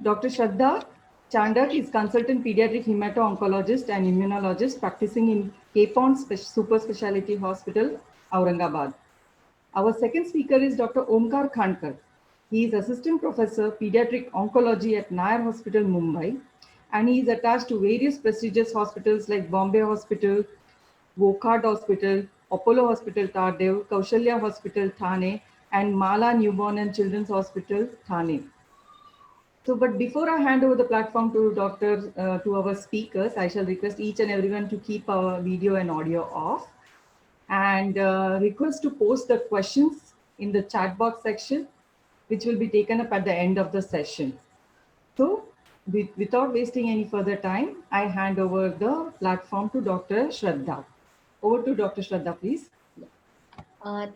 Dr. Shraddha Chandak is consultant pediatric hemato-oncologist and immunologist practicing in Cape Town Super Speciality Hospital, Aurangabad. Our second speaker is Dr. Omkar Khankar. He is assistant professor pediatric oncology at Nair Hospital, Mumbai, and he is attached to various prestigious hospitals like Bombay Hospital, Wokhart Hospital, Apollo Hospital, Tardeo, Kaushalya Hospital, Thane, and Mala Newborn and Children's Hospital, Thane. So, but before I hand over the platform to to our speakers, I shall request each and everyone to keep our video and audio off, and request to post the questions in the chat box section, which will be taken up at the end of the session. So, without wasting any further time, I hand over the platform to Dr. Shraddha. Over to Dr. Shraddha, please.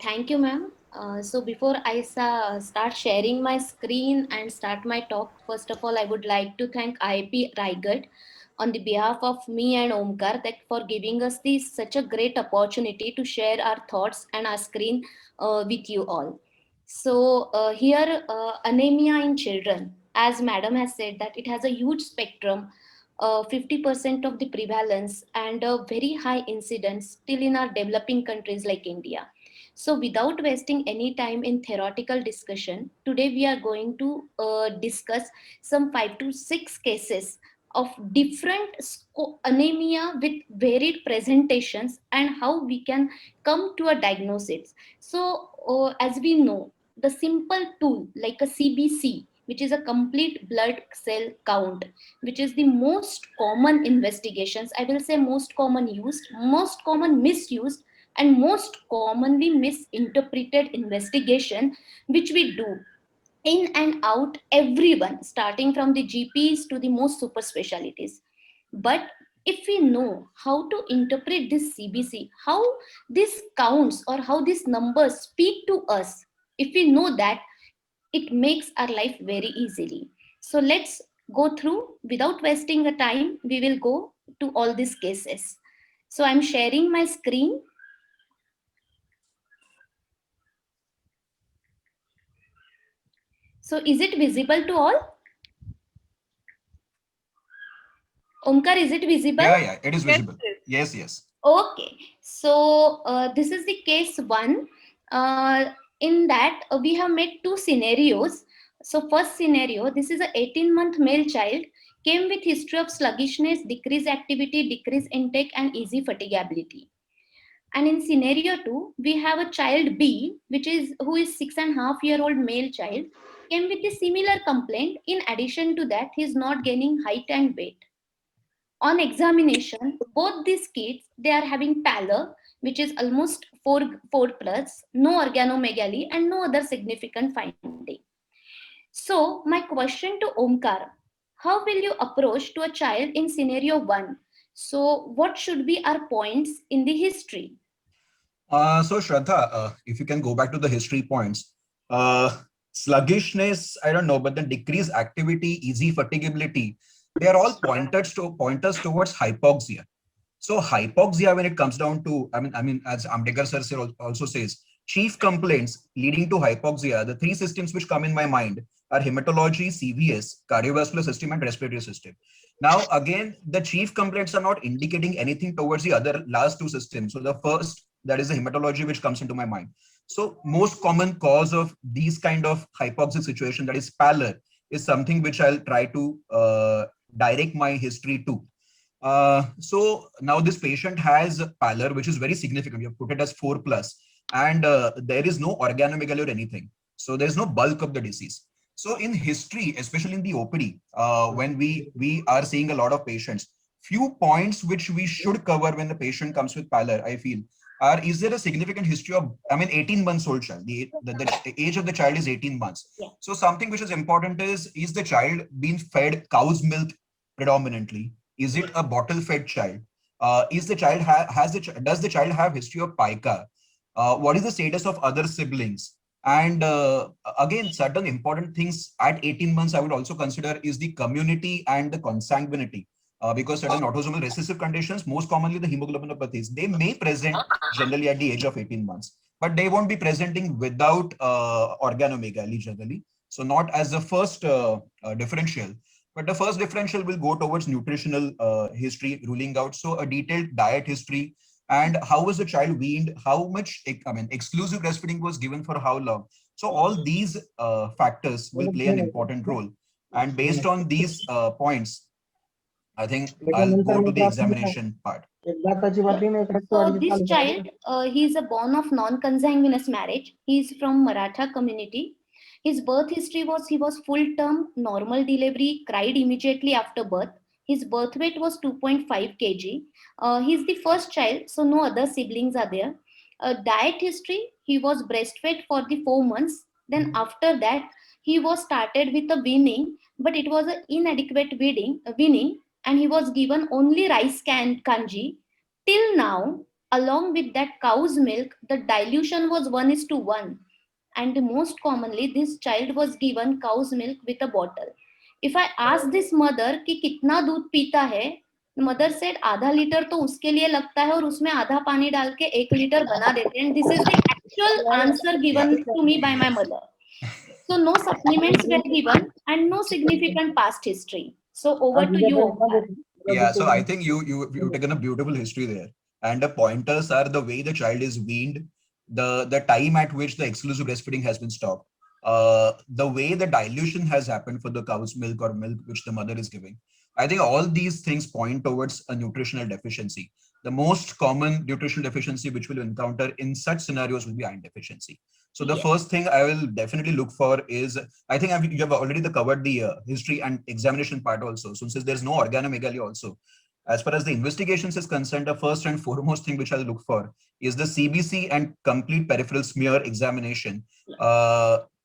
Thank you, ma'am. So before I start sharing my screen and start my talk, first of all, I would like to thank IIP Raigad on the behalf of me and Omkar that for giving us this such a great opportunity to share our thoughts and our screen with you all. So here, anemia in children, as madam has said that it has a huge spectrum, 50% of the prevalence and a very high incidence still in our developing countries like India. So, without wasting any time in theoretical discussion, today we are going to discuss some 5 to 6 cases of different anemia with varied presentations and how we can come to a diagnosis. So, as we know, the simple tool like a CBC, which is a complete blood cell count, which is the most common investigations, I will say most common used, most common misused, and most commonly misinterpreted investigation which we do in and out everyone starting from the GPs to the most super specialties. But if we know how to interpret this CBC, how this counts or how these numbers speak to us, if we know that, it makes our life very easily. So let's go through without wasting the time. We will go to all these cases. So I'm sharing my screen. So is it visible to all? Omkar, is it visible? Yeah, it is visible. Yes. Okay. So this is the case one. In that we have made two scenarios. So first scenario, this is a 18-month male child came with history of sluggishness, decreased activity, decreased intake, and easy fatigability. And in scenario two, we have a child B, who is 6.5-year-old male child, came with a similar complaint. In addition to that, he is not gaining height and weight. On examination, both these kids, they are having pallor, which is almost 4 plus, no organomegaly, and no other significant finding. So my question to Omkar, how will you approach to a child in scenario one? So what should be our points in the history? So Shraddha, if you can go back to the history points, sluggishness, I don't know, but then decreased activity, easy fatigability, they are all pointers towards hypoxia. So hypoxia, when it comes down to, as Amdekar sir also says, chief complaints leading to hypoxia, the three systems which come in my mind are hematology, CVS, cardiovascular system, and respiratory system. Now, again, the chief complaints are not indicating anything towards the other last two systems. So the first, that is the hematology, which comes into my mind. So most common cause of these kind of hypoxic situation, that is pallor, is something which I'll try to direct my history to. So now this patient has pallor, which is very significant. We have put it as 4 plus, and there is no organomegaly or anything. So there's no bulk of the disease. So in history, especially in the OPD, when we are seeing a lot of patients, few points which we should cover when the patient comes with pallor, I feel, is there a significant history of, 18 months old child, the age of the child is 18 months. Yeah. So something which is important is the child being fed cow's milk predominantly? Is it a bottle fed child? Is the child does the child have history of pica? What is the status of other siblings? And again, certain important things at 18 months I would also consider is the community and the consanguinity. Because certain autosomal recessive conditions, most commonly the hemoglobinopathies, they may present generally at the age of 18 months, but they won't be presenting without organomegaly generally. So not as the first differential, but the first differential will go towards nutritional history, ruling out. So a detailed diet history, and how was the child weaned, how much, I mean, exclusive breastfeeding was given for how long. So all these factors will play an important role. And based on these points, I think I'll go to the examination part. So this child, he is a born of non-consanguineous marriage. He is from Maratha community. His birth history was he was full term, normal delivery, cried immediately after birth. His birth weight was 2.5 kg. He is the first child, so no other siblings are there. Diet history, he was breastfed for the 4 months. Then after that, he was started with a weaning, but it was an inadequate weaning, and he was given only rice kanji. Till now, along with that cow's milk, the dilution was 1:1. And most commonly, this child was given cow's milk with a bottle. If I ask this mother कि कितना दूध पीता है, mother said आधा litre तो उसके लिए लगता है और उसमें आधा पानी डाल के 1 लीटर बना देते हैं. This is the actual answer given to me by my mother. So no supplements were given and no significant past history. So over to you, Omkar. Yeah, so I think you've taken a beautiful history there, and the pointers are the way the child is weaned, the time at which the exclusive breastfeeding has been stopped, the way the dilution has happened for the cow's milk or milk which the mother is giving. I think all these things point towards a nutritional deficiency. The most common nutritional deficiency which we'll encounter in such scenarios will be iron deficiency. So the Yes. first thing I will definitely look for is, I think you have already covered the history and examination part also. So since there's no organomegaly also, as far as the investigations is concerned, the first and foremost thing which I'll look for is the CBC and complete peripheral smear examination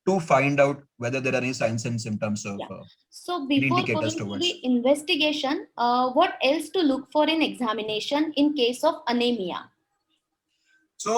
to find out whether there are any signs and symptoms of So before indicators going to towards. the investigation, what else to look for in examination in case of anemia? So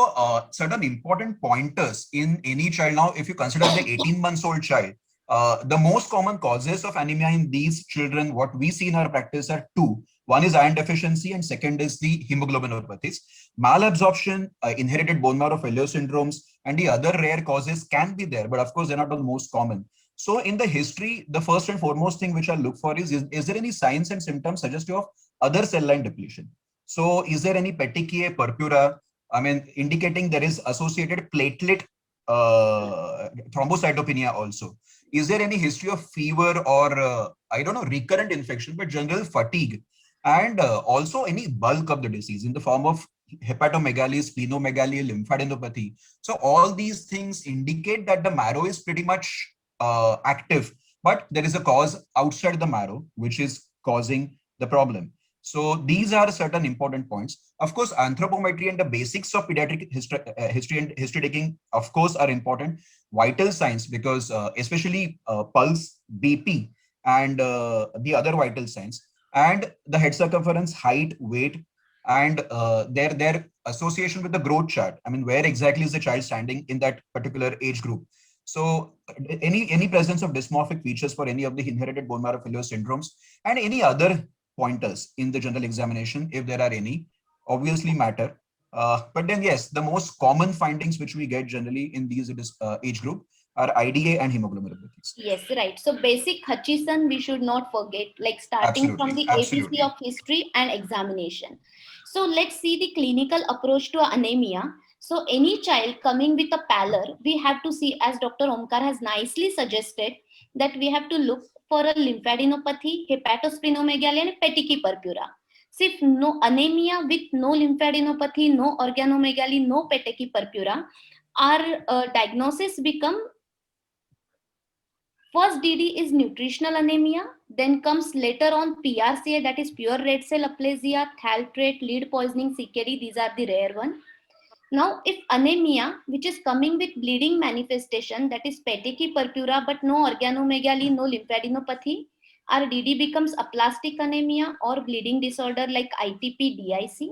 certain important pointers in any child. Now, if you consider the 18 months old child, the most common causes of anemia in these children, what we see in our practice are two. One is iron deficiency and second is the hemoglobinopathies. Malabsorption, inherited bone marrow failure syndromes, and the other rare causes can be there, but of course they're not the most common. So in the history, the first and foremost thing which I look for is there any signs and symptoms suggestive of other cell line depletion? So is there any petechiae, purpura, I mean, indicating there is associated platelet thrombocytopenia also? Is there any history of fever or, I don't know, recurrent infection, but general fatigue? And also any bulk of the disease in the form of hepatomegaly, splenomegaly, lymphadenopathy. So all these things indicate that the marrow is pretty much active, but there is a cause outside the marrow, which is causing the problem. So these are certain important points. Of course, anthropometry and the basics of pediatric history and history taking, of course, are important. Vital signs, because especially pulse, BP, and the other vital signs, and the head circumference, height, weight, and their association with the growth chart. I mean, where exactly is the child standing in that particular age group? So any presence of dysmorphic features for any of the inherited bone marrow failure syndromes, and any other pointers in the general examination, if there are any, obviously matter. But then yes, the most common findings which we get generally in these age group are IDA and hemoglobinopathies. Yes, right. So basic Hutchison we should not forget, like starting from the Absolutely. ABC of history and examination. So let's see the clinical approach to anemia. So any child coming with a pallor, we have to see, as Dr. Omkar has nicely suggested, that we have to look for a lymphadenopathy, hepatosplenomegaly, and petechiae purpura. So if no anemia with no lymphadenopathy, no organomegaly, no petechiae purpura, our diagnosis become first DD is nutritional anemia, then comes later on PRCA, that is pure red cell aplasia, thaltrate, lead poisoning, CKD, these are the rare one. Now, if anemia, which is coming with bleeding manifestation, that is petechiae purpura, but no organomegaly, no lymphadenopathy, our DD becomes aplastic anemia or bleeding disorder like ITP, DIC.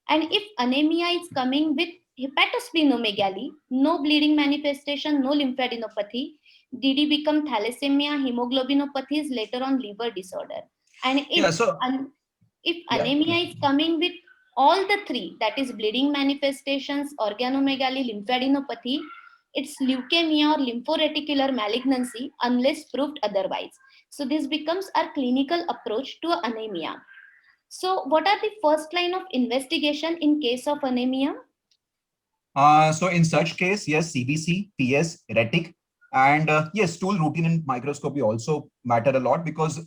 And if anemia is coming with hepatosplenomegaly, no bleeding manifestation, no lymphadenopathy, DD become thalassemia, hemoglobinopathies, later on liver disorder. And if anemia is coming with all the three, that is bleeding manifestations, organomegaly, lymphadenopathy, it's leukemia or lymphoreticular malignancy unless proved otherwise. So this becomes our clinical approach to anemia. So what are the first line of investigation in case of anemia? So in such case, yes, CBC, PS, retic, and yes, stool routine and microscopy also matter a lot, because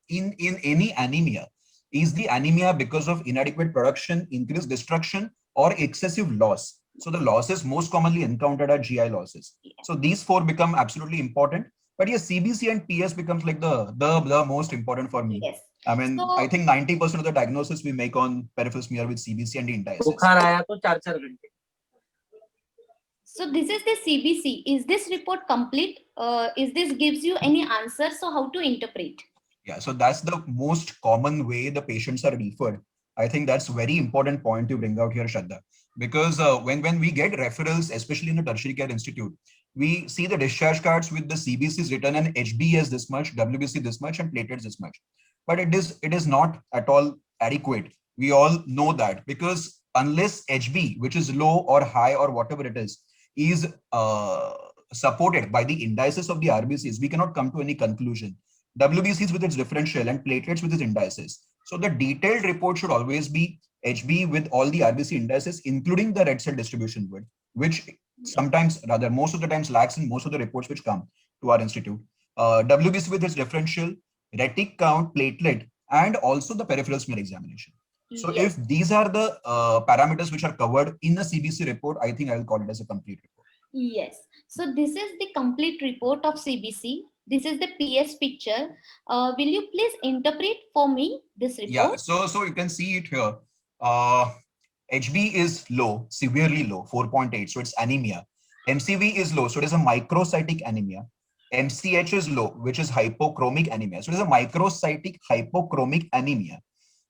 in any anemia, is the anemia because of inadequate production, increased destruction, or excessive loss? So the losses most commonly encountered are GI losses. So these four become absolutely important. But yes, CBC and PS becomes like the most important for me. Yes. I mean, I So, think 90% of the diagnosis we make on peripheral smear with CBC and entiasis. बुखार आया तो 4-4 घंटे. so this is the CBC. Is this report complete? Is this gives you any answer? So how to interpret? Yeah, so that's the most common way the patients are referred. I think that's very important point to bring out here, Shraddha, because when we get referrals, especially in a tertiary care institute, we see the discharge cards with the CBCs written and HB this much, WBC this much, and platelets this much. But it is not at all adequate. We all know that, because unless HB, which is low or high or whatever it is supported by the indices of the RBCs, we cannot come to any conclusion. WBCs with its differential and platelets with its indices. So the detailed report should always be HB with all the RBC indices, including the red cell distribution width, which sometimes, rather most of the times, lacks in most of the reports which come to our institute. WBC with its differential, retic count, platelet, and also the peripheral smear examination. So Yes. if these are the parameters which are covered in the CBC report, I think I will call it as a complete report. Yes. So this is the complete report of CBC. This is the PS picture. Will you please interpret for me this report? Yeah, so you can see it here. HB is low, severely low, 4.8, so it's anemia. MCV is low, so it is a microcytic anemia. MCH is low, which is hypochromic anemia. So it is a microcytic hypochromic anemia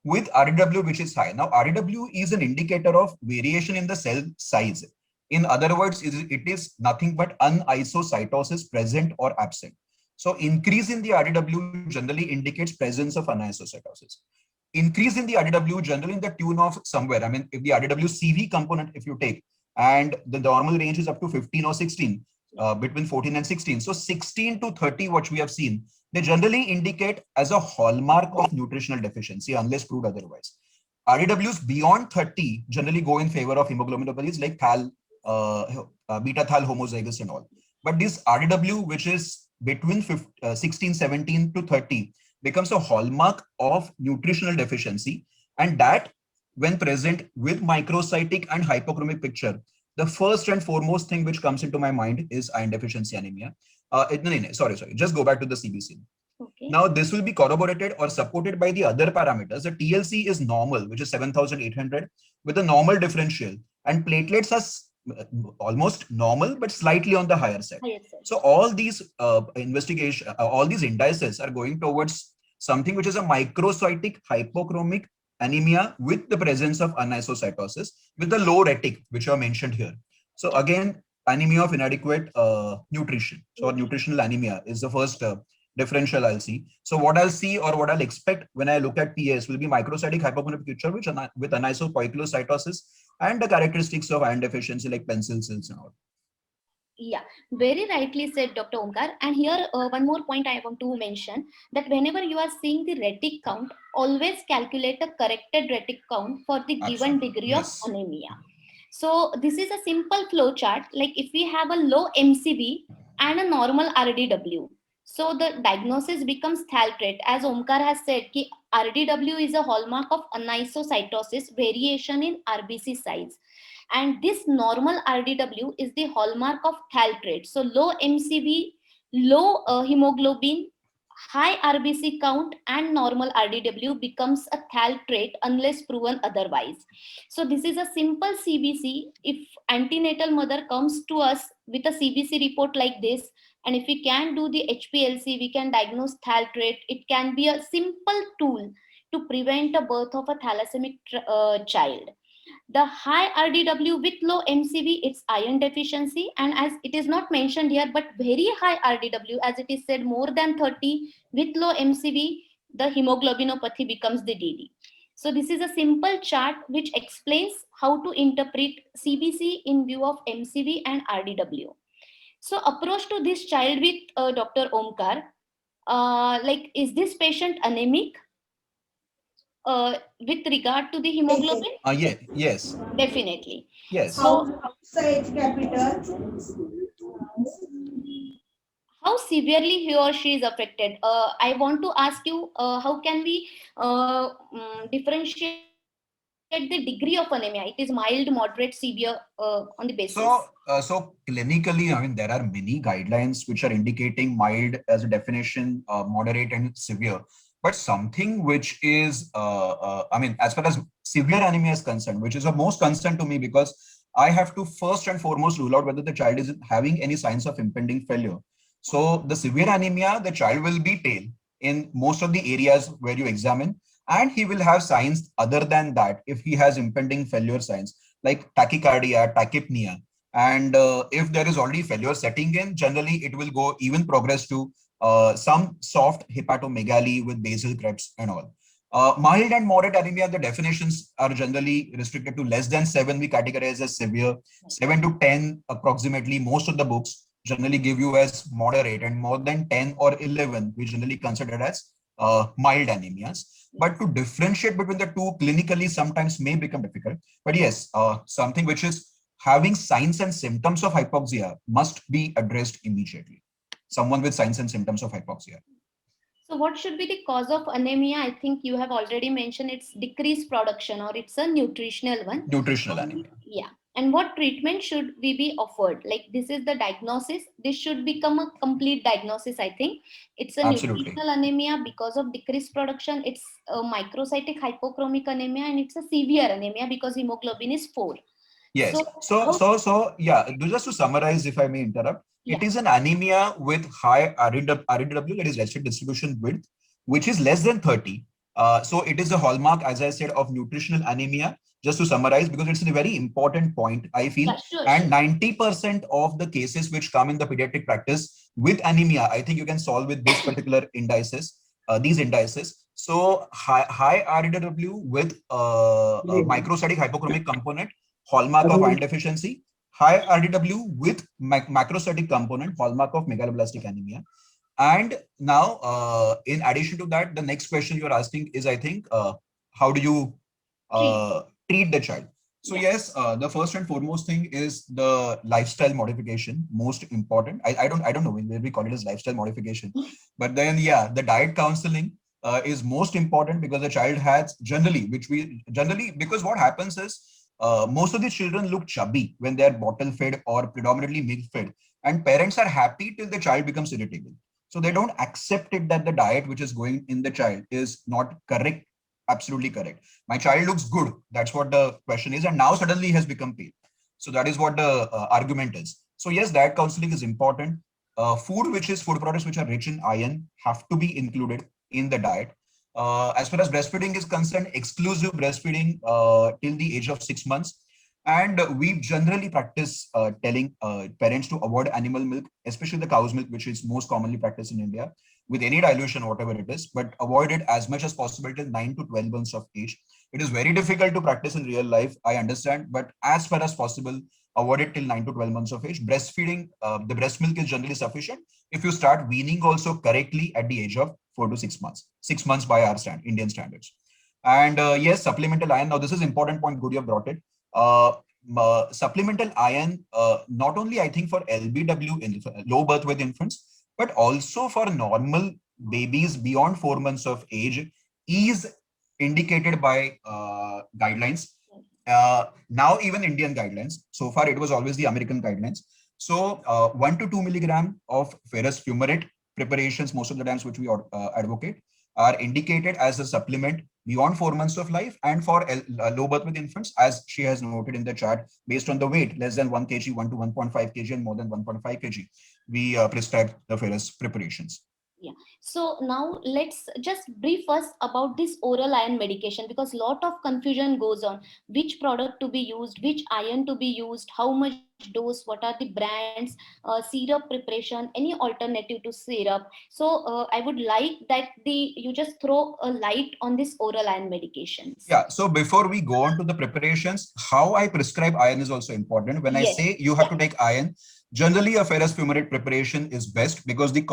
with RDW, which is high. Now, RDW is an indicator of variation in the cell size. In other words, it is nothing but anisocytosis present or absent. So increase in the RDW generally indicates presence of anisocytosis. Increase in the RDW generally in the tune of somewhere. I mean, if the RDW CV component, if you take, and the normal range is up to 15 or 16, between 14 and 16. So 16 to 30, what we have seen, they generally indicate as a hallmark of nutritional deficiency, unless proved otherwise. RDWs beyond 30 generally go in favor of hemoglobinopathies like beta thal homozygous and all. But this RDW, which is between 16, 17 to 30, becomes a hallmark of nutritional deficiency. And that, when present with microcytic and hypochromic picture, the first and foremost thing which comes into my mind is iron deficiency anemia. Sorry. Just go back to the CBC. Okay. Now, this will be corroborated or supported by the other parameters. The TLC is normal, which is 7,800 with a normal differential, and platelets are almost normal, but slightly on the higher side. So all these all these indices are going towards something which is a microcytic hypochromic anemia with the presence of anisocytosis with the low retic, which are mentioned here. So again, anemia of inadequate nutrition. So nutritional anemia is the first differential I'll see. So what I'll see or what I'll expect when I look at PS will be microcytic hypochromic picture with anisopoikilocytosis and the characteristics of iron deficiency like pencil cells and all. Yeah, very rightly said, Dr. Omkar. And here, one more point I want to mention, that whenever you are seeing the retic count, always calculate a corrected retic count for the given degree Yes. of anemia. So this is a simple flow chart. Like if we have a low MCV and a normal RDW, so the diagnosis becomes thaltrate. As Omkar has said, ki RDW is a hallmark of anisocytosis, variation in RBC size. And this normal RDW is the hallmark of thaltrate. So low MCV, low hemoglobin, high RBC count, and normal RDW becomes a thaltrate unless proven otherwise. So this is a simple CBC. If antenatal mother comes to us with a CBC report like this, and if we can do the HPLC, we can diagnose thaltrate. It can be a simple tool to prevent a birth of a thalassaemic child. The high RDW with low MCV, it's iron deficiency. And as it is not mentioned here, but very high RDW, as it is said, more than 30 with low MCV, the hemoglobinopathy becomes the DD. So this is a simple chart which explains how to interpret CBC in view of MCV and RDW. So approach to this child with Dr. Omkar, like, is this patient anemic with regard to the hemoglobin? Yeah, yes, Definitely. yes. So how severely he or she is affected? I want to ask you, how can we differentiate the degree of anemia? It is mild, moderate, severe on the basis. So clinically, I mean, there are many guidelines which are indicating mild as a definition, moderate and severe. But something which is, I mean, as far as severe anemia is concerned, which is of most concern to me, because I have to first and foremost rule out whether the child is having any signs of impending failure. So the severe anemia, the child will be pale in most of the areas where you examine, and he will have signs other than that if he has impending failure signs like tachycardia, tachypnea. And if there is already failure setting in, generally it will go even progress to some soft hepatomegaly with basal Krebs and all. Mild and moderate anemia, the definitions are generally restricted to less than 7, we categorize as severe. 7 to 10, approximately, most of the books generally give you as moderate, and more than 10 or 11, we generally consider as mild anemias. But to differentiate between the two clinically sometimes may become difficult. But yes, something which is having signs and symptoms of hypoxia must be addressed immediately. Someone with signs and symptoms of hypoxia. So what should be the cause of anemia? I think you have already mentioned it's decreased production, or it's a nutritional one. Nutritional anemia. Yeah. And what treatment should we be offered? Like, this is the diagnosis. This should become a complete diagnosis, I think. It's a Absolutely. nutritional anemia because of decreased production. It's a microcytic hypochromic anemia, and it's a severe anemia because hemoglobin is 4. Yes. Yeah, just to summarize, if I may interrupt, Yeah. it is an anemia with high RDW, that is rested distribution width, which is less than 30. So it is a hallmark, as I said, of nutritional anemia. Just to summarize, because it's a very important point, I feel. Yeah, sure, And sure. 90% of the cases which come in the pediatric practice with anemia, I think you can solve with this particular indices, these indices. So high RDW with microcytic hypochromic component, hallmark of iron deficiency. High RDW with macrocytic component, hallmark of megaloblastic anemia. And now, in addition to that, the next question you're asking is, I think, how do you treat the child? So yes, the first and foremost thing is the lifestyle modification, most important. I don't know where we call it as lifestyle modification, but then yeah, the diet counseling is most important, because the child has generally, because what happens is, most of the children look chubby when they are bottle fed or predominantly milk fed, and parents are happy till the child becomes irritable. So they don't accept it that the diet which is going in the child is not correct, absolutely correct. My child looks good. That's what the question is. And now suddenly he has become pale. So that is what the argument is. So yes, diet counseling is important. Food products which are rich in iron have to be included in the diet. As far as breastfeeding is concerned, exclusive breastfeeding till the age of 6 months. And we generally practice telling parents to avoid animal milk, especially the cow's milk, which is most commonly practiced in India, with any dilution, whatever it is, but avoid it as much as possible till 9 to 12 months of age. It is very difficult to practice in real life, I understand, but as far as possible, avoid it till 9 to 12 months of age. Breastfeeding, the breast milk is generally sufficient if you start weaning also correctly at the age of 4 to 6 months, 6 months by our Indian standards. And yes, supplemental iron. Now, this is important point. Good, you have brought it. Supplemental iron, not only I think for LBW, low birth weight infants, but also for normal babies beyond 4 months of age, is indicated by guidelines. Now even Indian guidelines. So far, it was always the American guidelines. So 1 to 2 milligram of ferrous fumarate preparations, most of the times which we advocate, are indicated as a supplement beyond 4 months of life, and for low birth weight infants, as she has noted in the chart, based on the weight less than 1 kg, 1 to 1.5 kg, and more than 1.5 kg, we prescribe the ferrous preparations. Yeah. So now let's just brief us about this oral iron medication, because lot of confusion goes on. Which product to be used, which iron to be used, how much dose, what are the brands, syrup preparation, any alternative to syrup. So I would like that you just throw a light on this oral iron medications. Yeah. So before we go on to the preparations, how I prescribe iron is also important. When I say you have to take iron, Generally, a ferrous fumarate preparation is best because the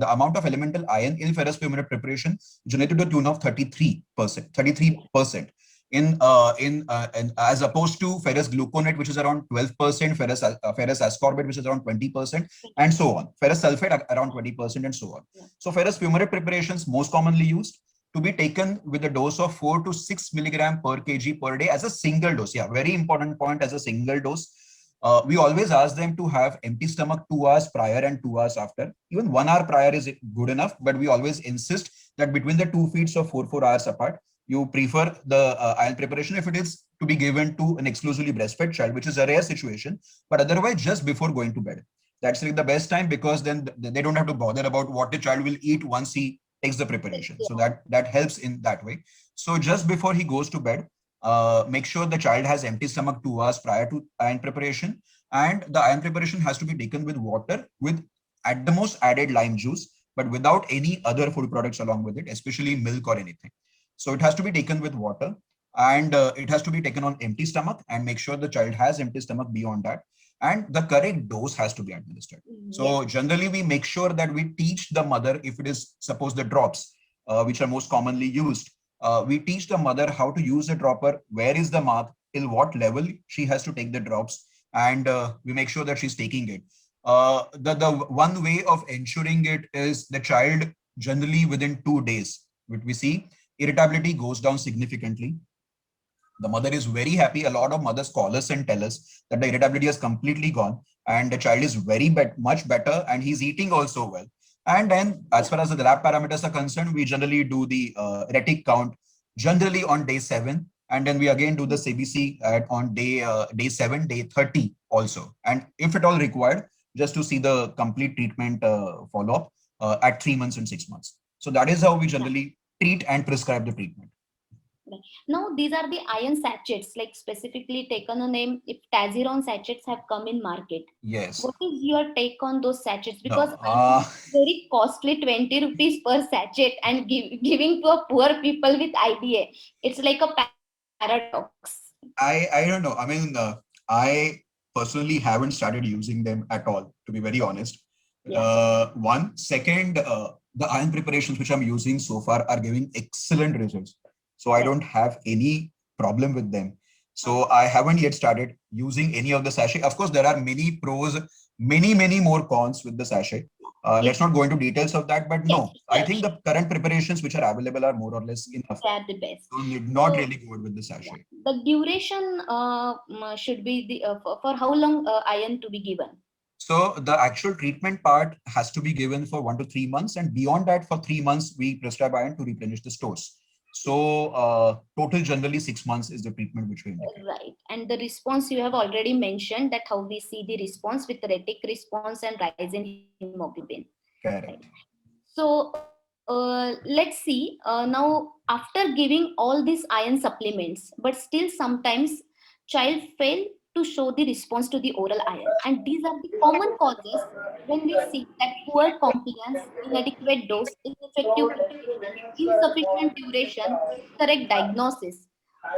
amount of elemental iron in ferrous fumarate preparation generated to the tune of 33%. In as opposed to ferrous gluconate, which is around 12%, ferrous ascorbate, which is around 20%, and so on. Ferrous sulfate around 20%, and so on. So ferrous fumarate preparations most commonly used to be taken with a dose of 4 to 6 milligram per kg per day as a single dose. Yeah, very important point, as a single dose. We always ask them to have empty stomach 2 hours prior and 2 hours after. Even 1 hour prior is good enough, but we always insist that between the 2 feeds of 4 hours apart, you prefer the iron preparation if it is to be given to an exclusively breastfed child, which is a rare situation, but otherwise just before going to bed. That's really the best time, because then they don't have to bother about what the child will eat once he takes the preparation. So that helps in that way. So just before he goes to bed, make sure the child has empty stomach 2 hours prior to iron preparation, and the iron preparation has to be taken with water, with at the most added lime juice, but without any other food products along with it, especially milk or anything. So it has to be taken with water, and it has to be taken on empty stomach, and make sure the child has empty stomach beyond that, and the correct dose has to be administered. So generally we make sure that we teach the mother, if it is suppose the drops, which are most commonly used, we teach the mother how to use the dropper, where is the mark, till what level she has to take the drops, and we make sure that she's taking it. The one way of ensuring it is the child generally within 2 days, what we see, irritability goes down significantly. The mother is very happy. A lot of mothers call us and tell us that the irritability has completely gone, and the child is much better, and he's eating also well. And then as far as the lab parameters are concerned, we generally do the retic count generally on day 7. And then we again do the CBC on day 7, day 30 also. And if at all required, just to see the complete treatment follow-up at 3 months and 6 months. So that is how we generally treat and prescribe the treatment. Now, these are the iron sachets, like specifically taken a name, if Taziron sachets have come in market. Yes. What is your take on those sachets? Because very costly, 20 rupees per sachet, and giving to a poor people with IDA. It's like a paradox. I don't know. I mean, I personally haven't started using them at all, to be very honest. One. Second, the iron preparations which I'm using so far are giving excellent results. So I don't have any problem with them. So I haven't yet started using any of the sachet. Of course, there are many pros, many more cons with the sachet. Let's not go into details of that, but no, I think the current preparations which are available are more or less enough. They are the best. So not really good with the sachet. The duration should be for how long iron to be given? So the actual treatment part has to be given for 1 to 3 months, and beyond that, for 3 months, we prescribe iron to replenish the stores. So total generally 6 months is the treatment which we indicate. Right. And the response you have already mentioned, that how we see the response with retic response and rise in hemoglobin. Correct. Right. So let's see now, after giving all these iron supplements, but still sometimes child fail to show the response to the oral iron, and these are the common causes when we see that poor compliance, inadequate dose, ineffective preparation, insufficient duration, correct diagnosis,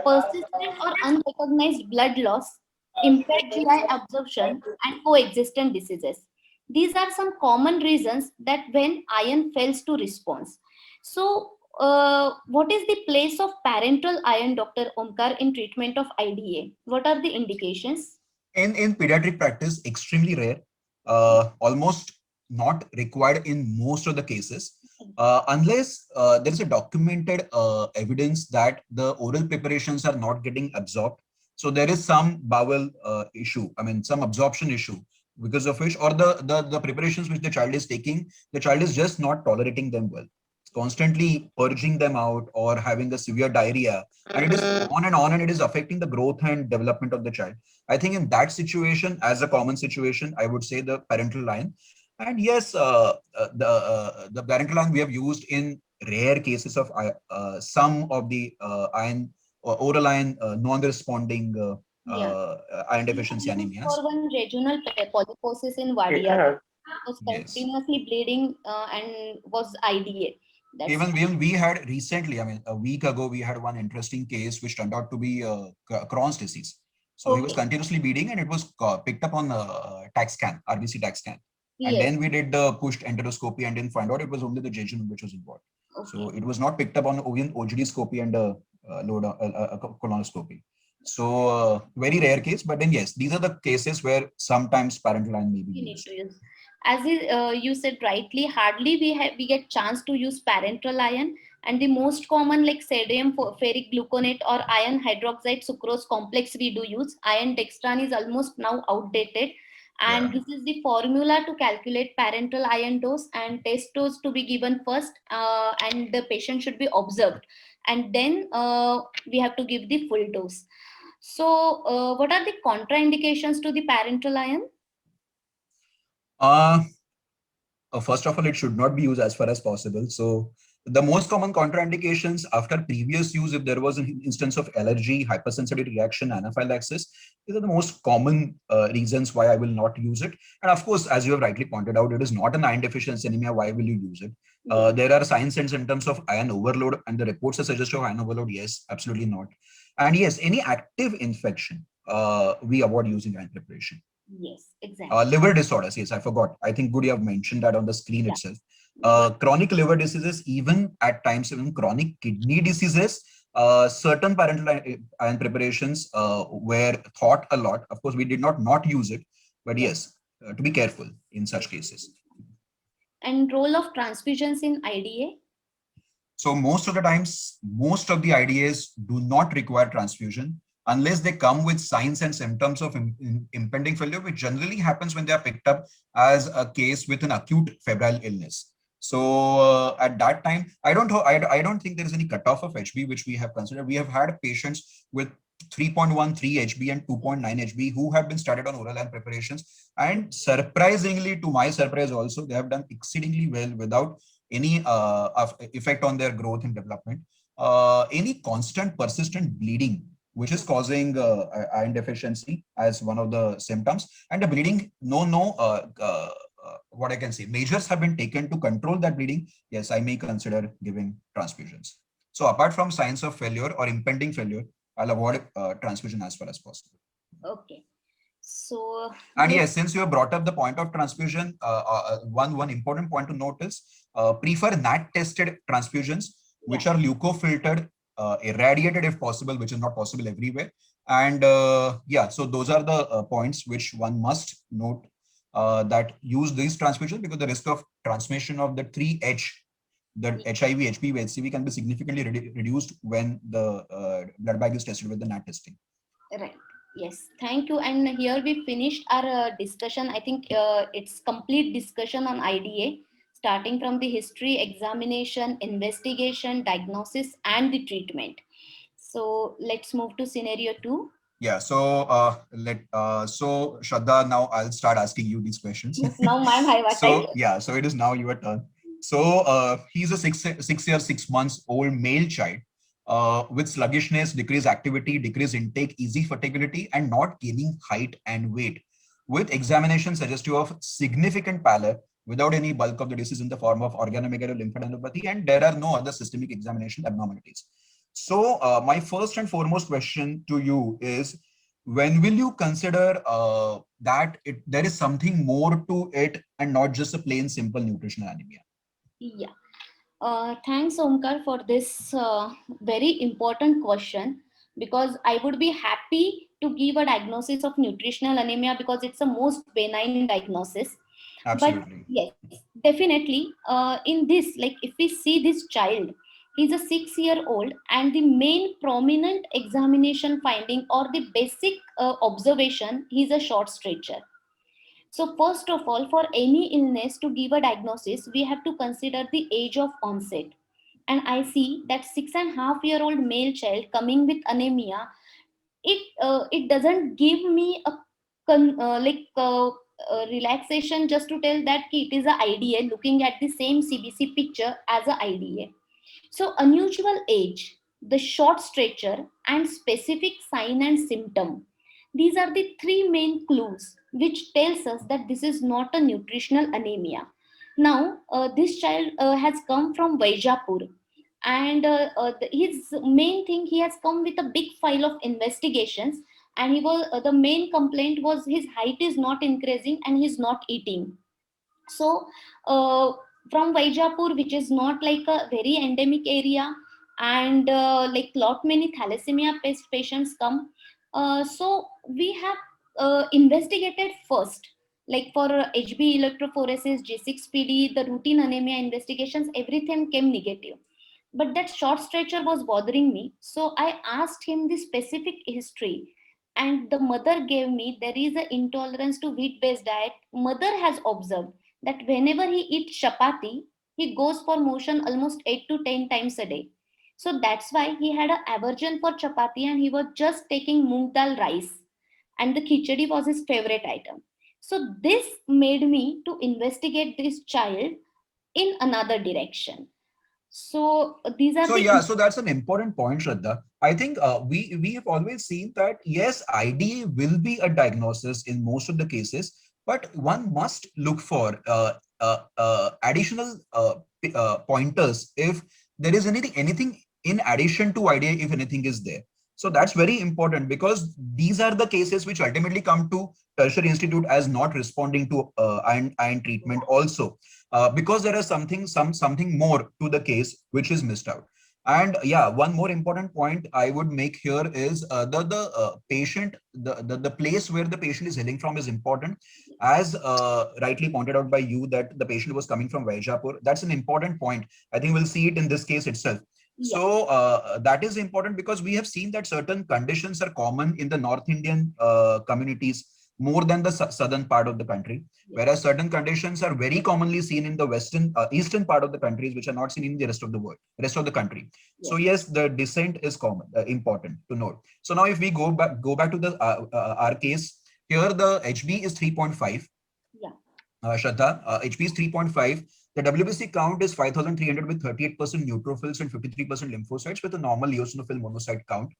persistent or unrecognized blood loss, impaired GI absorption, and coexistent diseases. These are some common reasons that when iron fails to respond. So what is the place of parenteral iron, Dr. Omkar, in treatment of IDA? What are the indications? In pediatric practice, extremely rare, almost not required in most of the cases, unless there is a documented evidence that the oral preparations are not getting absorbed. So there is some bowel issue, I mean, some absorption issue, because of which, or the preparations which the child is taking, the child is just not tolerating them well. Constantly purging them out or having a severe diarrhea, and it is on, and it is affecting the growth and development of the child. I think in that situation, as a common situation, I would say the parenteral iron. And yes, the parenteral iron we have used in rare cases of some of the iron oral iron non-responding iron deficiency anemias. For one regional polyposis in Wadia, was continuously bleeding and was IDA. Even we had recently, I mean, a week ago, we had one interesting case which turned out to be Crohn's disease. So he was Okay. continuously bleeding, and it was picked up on TAC scan, RBC TAC scan. And Yes. then we did the pushed enteroscopy and didn't find out it was only the jejunum which was involved. So Okay. it was not picked up on OGD scopy and colonoscopy. So very rare case, but then yes, these are the cases where sometimes parental iron may be We need used. to use. As you said rightly, hardly we get chance to use parenteral iron, and the most common like sodium ferric gluconate or iron hydroxide sucrose complex we do use. Iron dextran is almost now outdated, and Yeah. this is the formula to calculate parenteral iron dose, and test dose to be given first, and the patient should be observed, and then we have to give the full dose. So, what are the contraindications to the parenteral iron? Uh, First of all, it should not be used as far as possible. So the most common contraindications after previous use, if there was an instance of allergy, hypersensitivity reaction, anaphylaxis, these are the most common reasons why I will not use it. And of course, as you have rightly pointed out, it is not an iron deficiency anemia. Why will you use it? Yes. There are signs and symptoms of iron overload, and the reports are suggestive of iron overload. Yes, absolutely not. And yes, any active infection, we avoid using iron preparation. Yes, exactly. Liver disorders, yes, I forgot. I think good you have mentioned that on the screen Yeah. itself. Yeah. Chronic liver diseases, even at times, even chronic kidney diseases, certain parental iron preparations were thought a lot. Of course, we did not use it, but Yeah. yes, to be careful in such cases. And role of transfusions in IDA? So most of the times, most of the IDAs do not require transfusion unless they come with signs and symptoms of impending failure, which generally happens when they are picked up as a case with an acute febrile illness. So at that time, I don't think there is any cutoff of HB which we have considered. We have had patients with 3.13 HB and 2.9 HB who have been started on oral iron preparations, and surprisingly, to my surprise also, they have done exceedingly well without any effect on their growth and development. Any constant persistent bleeding, which is causing iron deficiency as one of the symptoms, and the bleeding, what I can say, measures have been taken to control that bleeding. Yes, I may consider giving transfusions. So apart from signs of failure or impending failure, I'll avoid transfusion as far as possible. Okay. So, And yes, since you have brought up the point of transfusion, one important point to note is prefer NAT tested transfusions, which are leukofiltered, irradiated if possible, which is not possible everywhere. And yeah, so those are the points which one must note, that use these transfusions, because the risk of transmission of the 3H, the HIV, HPV, HCV can be significantly reduced when the blood bag is tested with the NAT testing. right. Yes, thank you. And here we finished our discussion. I think it's complete discussion on IDA, starting from the history, examination, investigation, diagnosis, and the treatment. So let's move to scenario 2. Yeah, so so Shraddha, now I'll start asking you these questions. Yes, now my So time. yeah, so it is now your turn. So he's a 6 years 6 months old male child with sluggishness, decreased activity, decreased intake, easy fatiguity, and not gaining height and weight, with examination suggestive of significant pallor without any bulk of the disease in the form of organomegaly and there are no other systemic examination abnormalities. So my first and foremost question to you is, when will you consider that there is something more to it and not just a plain simple nutritional anemia? Yeah. Thanks, Omkar, for this very important question, because I would be happy to give a diagnosis of nutritional anemia because it's a most benign diagnosis. But Absolutely. yes, definitely, in this, like if we see this child, he's a 6-year-old, and the main prominent examination finding or the basic observation, he's a short stature. So first of all, for any illness to give a diagnosis, we have to consider the age of onset. And I see that 6.5-year-old male child coming with anemia. It doesn't give me a relaxation just to tell that it is a IDA, looking at the same CBC picture as a IDA. So unusual age, the short stature, and specific sign and symptom. These are the three main clues which tells us that this is not a nutritional anemia. Now, this child has come from Vaijapur, and his main thing, he has come with a big file of investigations, and he was the main complaint was his height is not increasing and he's not eating. So from Vaijapur, which is not like a very endemic area, and like lot many thalassemia patients come, so we have investigated first, like for HB electrophoresis, G6PD, the routine anemia investigations, everything came negative. But that short stretcher was bothering me, so I asked him the specific history, and the mother gave me there is an intolerance to wheat based diet. Mother has observed that whenever he eats chapati, he goes for motion almost 8 to 10 times a day. So that's why he had an aversion for chapati and he was just taking moong dal rice, and the khichdi was his favorite item. So this made me to investigate this child in another direction. So these are So the yeah, so that's an important point, Shraddha. I think we have always seen that yes, IDA will be a diagnosis in most of the cases, but one must look for additional pointers if there is anything in addition to IDA, if anything is there. So that's very important because these are the cases which ultimately come to tertiary institute as not responding to iron treatment also, because there is something more to the case which is missed out. And yeah, one more important point I would make here is the patient, the place where the patient is hailing from is important. As rightly pointed out by you that the patient was coming from Vaijapur, that's an important point. I think we'll see it in this case itself. yeah, So that is important because we have seen that certain conditions are common in the North Indian communities more than the southern part of the country, whereas certain conditions are very commonly seen in the western eastern part of the countries, which are not seen in the rest of the world, rest of the country. So yes, the descent is common, important to note. So now if we go back to the our case here, the HB is 3.5. yeah, Shraddha, HB is 3.5. The WBC count is 5,300 with 38% neutrophils and 53% lymphocytes with a normal eosinophil monocyte count.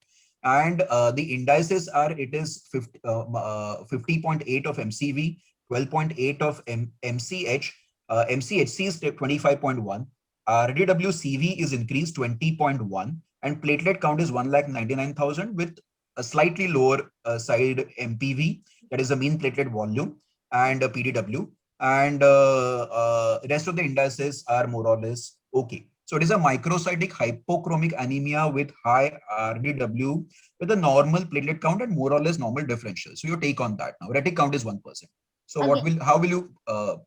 And the indices are, it is 50.8 of MCV, 12.8 of MCH, MCHC is 25.1, RDWCV is increased 20.1, and platelet count is 1,99,000 with a slightly lower side MPV, that is the mean platelet volume, and PDW. And rest of the indices are more or less okay. So it is a microcytic hypochromic anemia with high RDW with a normal platelet count and more or less normal differential. So your take on that now. Retic count is 1%. So again, how will you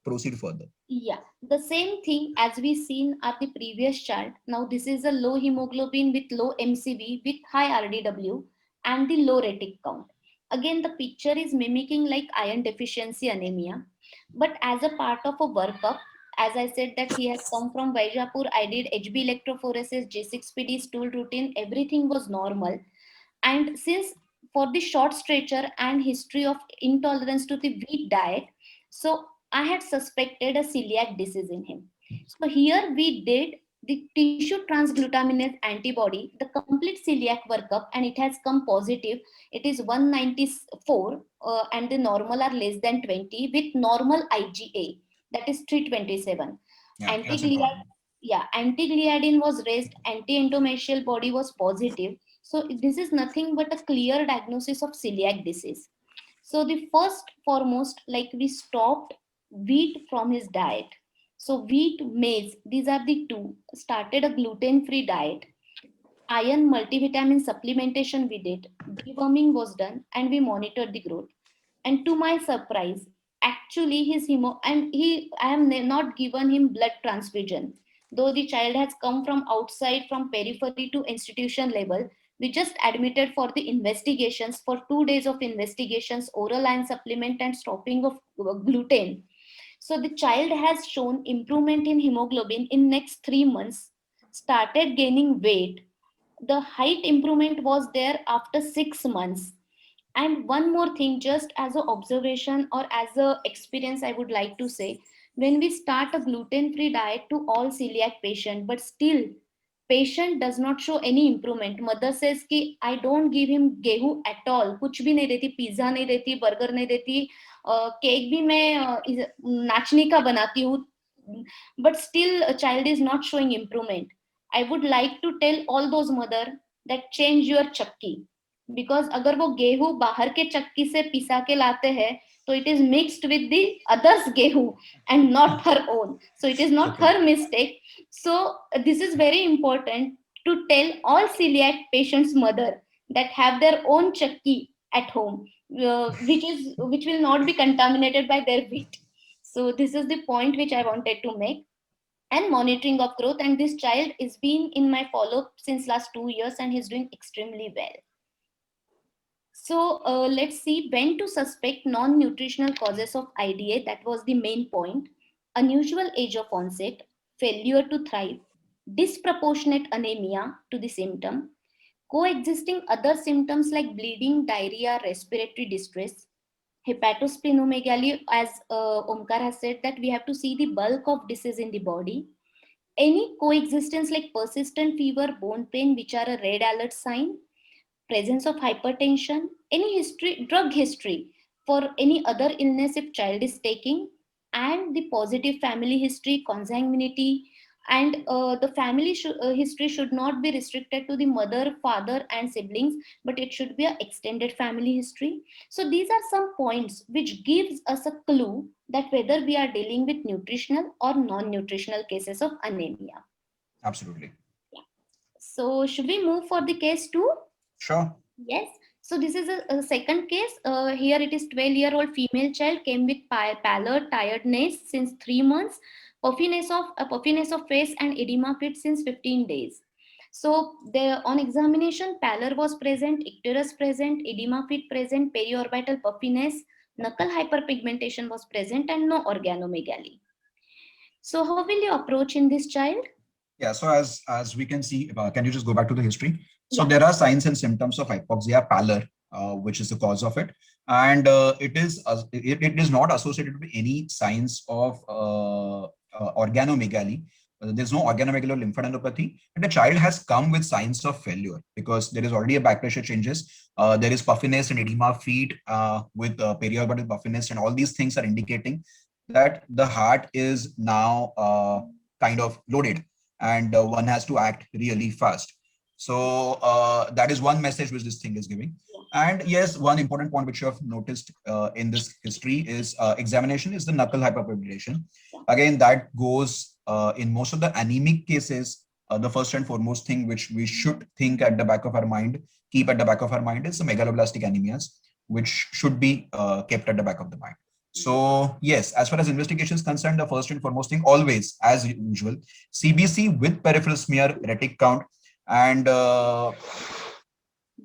proceed further? yeah, the same thing as we seen at the previous chart. Now this is a low hemoglobin with low MCV with high RDW and the low retic count. Again, the picture is mimicking like iron deficiency anemia, but as a part of a workup, as I said that he has come from Vaijapur, I did HB electrophoresis, G6PD stool routine, everything was normal. And since for the short stretcher and history of intolerance to the wheat diet, so I had suspected a celiac disease in him. So here we did the tissue transglutaminase antibody, the complete celiac workup, and it has come positive. It is 194 and the normal are less than 20 with normal IgA, that is 327. Yeah, that's Anti-gliadin, important. yeah, anti-gliadin was raised, anti-endometrial body was positive. So this is nothing but a clear diagnosis of celiac disease. So the first foremost, like we stopped wheat from his diet. So wheat, maize, these are the two. Started a gluten-free diet. Iron multivitamin supplementation we did. Deworming was done and we monitored the growth. And to my surprise, actually his hemo and he I have not given him blood transfusion. Though the child has come from outside from periphery to institution level, we just admitted for the investigations for 2 days of investigations, oral iron supplement and stopping of gluten. So the child has shown improvement in hemoglobin in next 3 months, started gaining weight. The height improvement was there after 6 months. And one more thing, just as an observation or as a experience, I would like to say, when we start a gluten-free diet to all celiac patient, but still patient does not show any improvement. Mother says कि I don't give him गेहूं at all, कुछ भी नहीं देती, pizza नहीं देती, burger नहीं देती, केक भी मैं नाचनी का बनाती हूँ, but still a child is not showing improvement. I would like to tell all those mother that change your chakki. Because अगर वो गेहूं बाहर के चक्की से पिसा के लाते हैं तो it is mixed with the others gehu and not her own, so it is not Okay. her mistake. So this is very important to tell all celiac patients mother that have their own chakki at home, which will not be contaminated by their wheat. So this is the point which I wanted to make. And monitoring of growth, and this child is been in my follow up since last 2 years and he's doing extremely well. So let's see when to suspect non-nutritional causes of IDA. That was the main point. Unusual age of onset, failure to thrive, disproportionate anemia to the symptom, coexisting other symptoms like bleeding, diarrhea, respiratory distress, hepatosplenomegaly, as Omkar has said, that we have to see the bulk of disease in the body. Any coexistence like persistent fever, bone pain, which are a red alert sign, presence of hypertension, any history, drug history for any other illness if child is taking, and the positive family history, consanguinity, and the family history should not be restricted to the mother, father, and siblings, but it should be an extended family history. So these are some points which gives us a clue that whether we are dealing with nutritional or non-nutritional cases of anemia. Absolutely. So should we move for the case 2? Sure. Yes. So this is a second case. Here it is 12-year-old female child came with pallor, tiredness since 3 months, puffiness of face and edema fit since 15 days. So on examination, pallor was present, icterus present, edema fit present, periorbital puffiness, knuckle hyperpigmentation was present, and no organomegaly. So how will you approach in this child? Yeah, so as we can see, can you just go back to the history? So Yeah. there are signs and symptoms of hypoxia, pallor, which is the cause of it, and it is not associated with any signs of organomegaly. There's no organomegaly or lymphadenopathy, and the child has come with signs of failure because there is already a back pressure changes. There is puffiness and edema feet with periorbital puffiness, and all these things are indicating that the heart is now kind of loaded, and one has to act really fast. So that is one message which this thing is giving. And yes, one important point which you have noticed in this history is examination is the knuckle hyperpigmentation. Again, that goes in most of the anemic cases. The first and foremost thing which we should think at the back of our mind, keep at the back of our mind, is the megaloblastic anemias, which should be kept at the back of the mind. So yes, as far as investigation is concerned, the first and foremost thing always, as usual, CBC with peripheral smear, retic count, and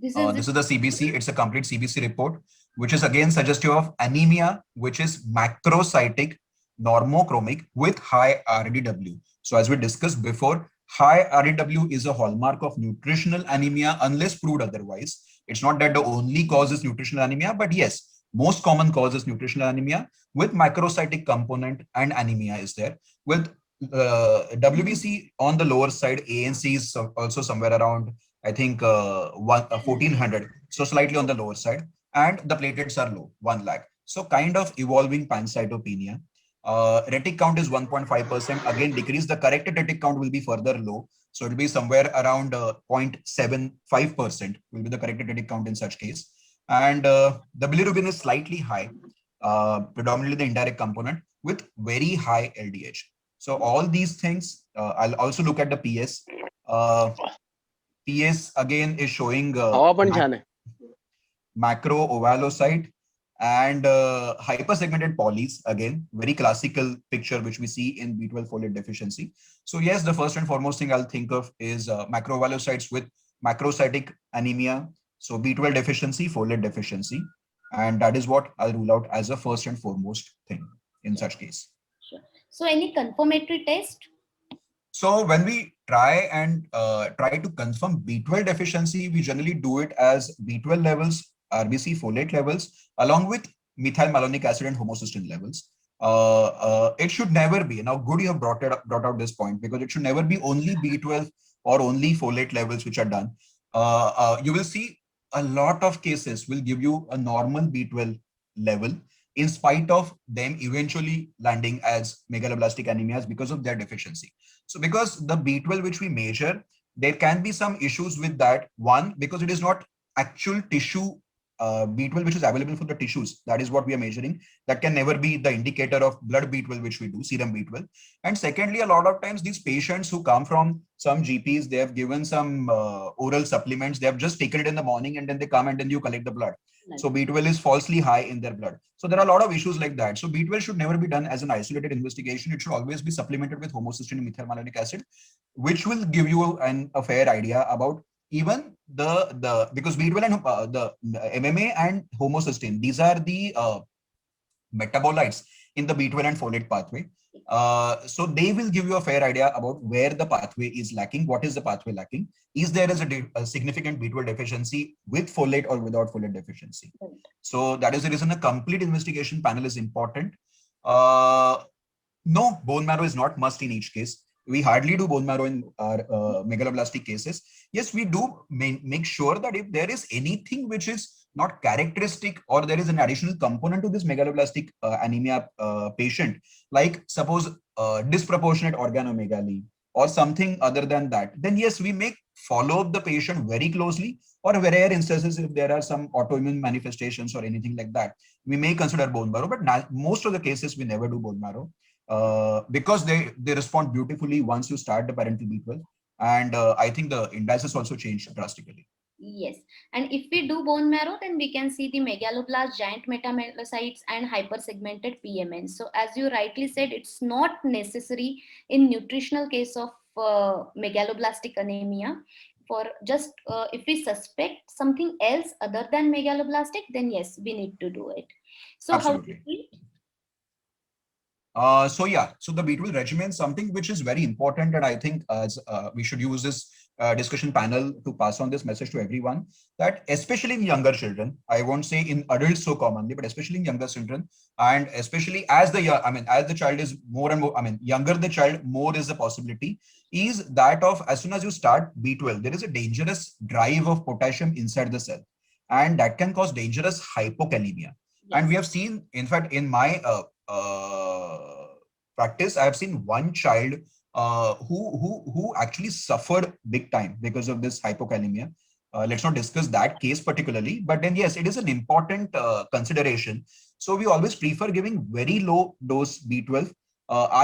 this is the CBC. It's a complete CBC report, which is again suggestive of anemia, which is macrocytic normochromic with high RDW. So as we discussed before, high RDW is a hallmark of nutritional anemia unless proved otherwise. It's not that the only cause is nutritional anemia, but yes, most common cause is nutritional anemia with macrocytic component, and anemia is there. With WBC on the lower side, ANC is also somewhere around, I think, 1400, so slightly on the lower side, and the platelets are low, 1 lakh. So kind of evolving pancytopenia. Retic count is 1.5%. Again, decrease. The corrected retic count will be further low. So it will be somewhere around 0.75% will be the corrected retic count in such case. And the bilirubin is slightly high, predominantly the indirect component with very high LDH. So all these things, I'll also look at the PS. PS again is showing macro ovalocyte and hypersegmented polys, again, very classical picture which we see in B12 folate deficiency. So yes, the first and foremost thing I'll think of is macroovalocytes with macrocytic anemia. So B12 deficiency, folate deficiency. And that is what I'll rule out as a first and foremost thing in such case. Sure. So any confirmatory test? So when we try to confirm B12 deficiency, we generally do it as B12 levels, RBC folate levels, along with methylmalonic acid and homocysteine levels. It should never be, now good you have brought out this point, because it should never be only B12 or only folate levels which are done. You will see a lot of cases will give you a normal B12 level in spite of them eventually landing as megaloblastic anemias because of their deficiency. So because the B12 which we measure, there can be some issues with that. One, because it is not actual tissue B12 which is available for the tissues. That is what we are measuring. That can never be the indicator of blood B12 which we do, serum B12. And secondly, a lot of times these patients who come from some GPs, they have given some oral supplements. They have just taken it in the morning and then they come and then you collect the blood. So B12 is falsely high in their blood. So there are a lot of issues like that. So B12 should never be done as an isolated investigation. It should always be supplemented with homocysteine and methylmalonic acid, which will give you a fair idea about even the because B12 and the MMA and homocysteine, these are the metabolites in the B12 and folate pathway. So they will give you a fair idea about where the pathway is lacking. What is the pathway lacking? Is there is a significant B12 deficiency with folate or without folate deficiency? So that is the reason a complete investigation panel is important. No, bone marrow is not must in each case. We hardly do bone marrow in our megaloblastic cases. Yes, we do make sure that if there is anything which is not characteristic or there is an additional component to this megaloblastic anemia patient, like suppose disproportionate organomegaly or something other than that, then yes, we may follow up the patient very closely, or very rare instances if there are some autoimmune manifestations or anything like that, we may consider bone marrow, but most of the cases we never do bone marrow. Because they respond beautifully once you start the parental B12, and I think the indices also change drastically. Yes, and if we do bone marrow, then we can see the megaloblast, giant metamellocytes, and hypersegmented PMN. So as you rightly said, it's not necessary in nutritional case of megaloblastic anemia. For just if we suspect something else other than megaloblastic, then yes, we need to do it. So Absolutely. how do we? So yeah, so the B12 regimen, something which is very important, and I think as we should use this discussion panel to pass on this message to everyone, that especially in younger children, I won't say in adults so commonly, but especially in younger children, and especially as as the child is more and more, younger the child, more is the possibility, is that of as soon as you start B12, there is a dangerous drive of potassium inside the cell, and that can cause dangerous hypokalemia. Yes. And we have seen, in fact, in my practice, I have seen one child who actually suffered big time because of this hypokalemia. Let's not discuss that case particularly, but then yes, it is an important consideration. So we always prefer giving very low dose B12,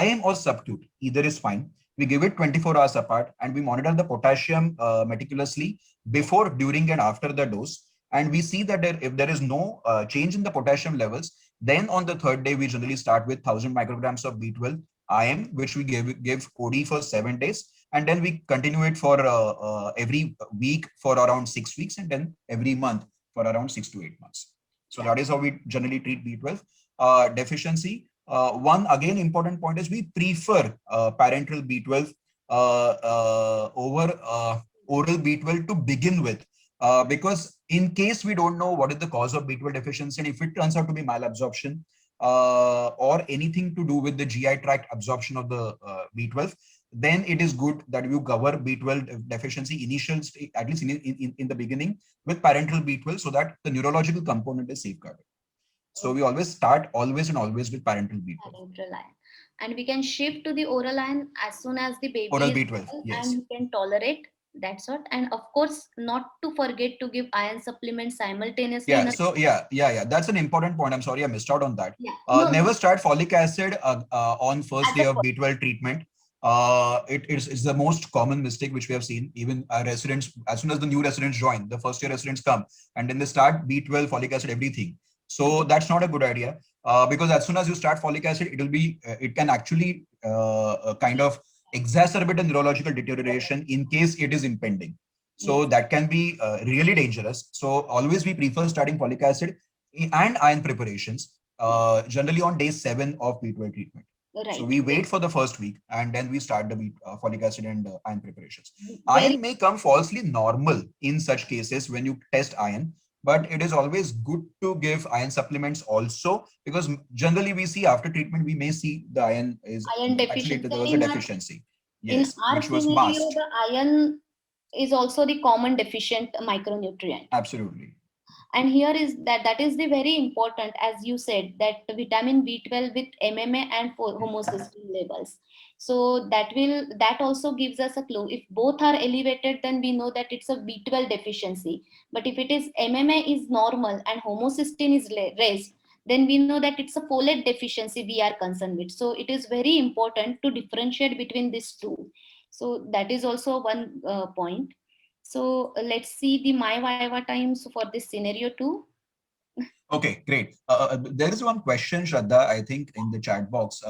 IM or subcut, either is fine. We give it 24 hours apart, and we monitor the potassium meticulously before, during, and after the dose. And we see that if there is no change in the potassium levels, then on the third day, we generally start with 1000 micrograms of B12 IM, which we give OD for 7 days. And then we continue it for every week for around 6 weeks, and then every month for around 6 to 8 months. So that is how we generally treat B12 deficiency. One again important point is we prefer parenteral B12 over oral B12 to begin with. Because in case we don't know what is the cause of B12 deficiency, and if it turns out to be malabsorption or anything to do with the GI tract absorption of the B12, then it is good that you cover B12 deficiency initial, at least in the beginning, with parenteral B12, so that the neurological component is safeguarded. So we always start always with parenteral B12. Parenteral iron. And we can shift to the oral iron as soon as the baby oral is B12, yes. And you can tolerate. That's what. And of course, not to forget to give iron supplements simultaneously. Yeah. So yeah. That's an important point. I'm sorry I missed out on that. Yeah. Never start folic acid on first day of B12 treatment. It's the most common mistake which we have seen. Even our residents, as soon as the new residents join, the first year residents come, and then they start B12, folic acid, everything. So that's not a good idea, because as soon as you start folic acid, it can actually kind of exacerbate the neurological deterioration in case it is impending. So that can be really dangerous. So always we prefer starting folic acid and iron preparations generally on day 7 of B12 treatment. Right. So we wait for the first week, and then we start the folic acid and iron preparations. Iron may come falsely normal in such cases when you test iron, but it is always good to give iron supplements also, because generally we see after treatment, we may see the iron is actually there was a deficiency. Yes, in our scenario, the iron is also the common deficient micronutrient. Absolutely. And here is that is the very important, as you said, that vitamin B12 with MMA and for homocysteine levels. So that also gives us a clue. If both are elevated, then we know that it's a B12 deficiency. But if it is MMA is normal and homocysteine is raised, then we know that it's a folate deficiency we are concerned with. So it is very important to differentiate between these two. So that is also one point. So let's see the my Viva times for this scenario too. Okay, great. There is one question, Shraddha, I think in the chat box.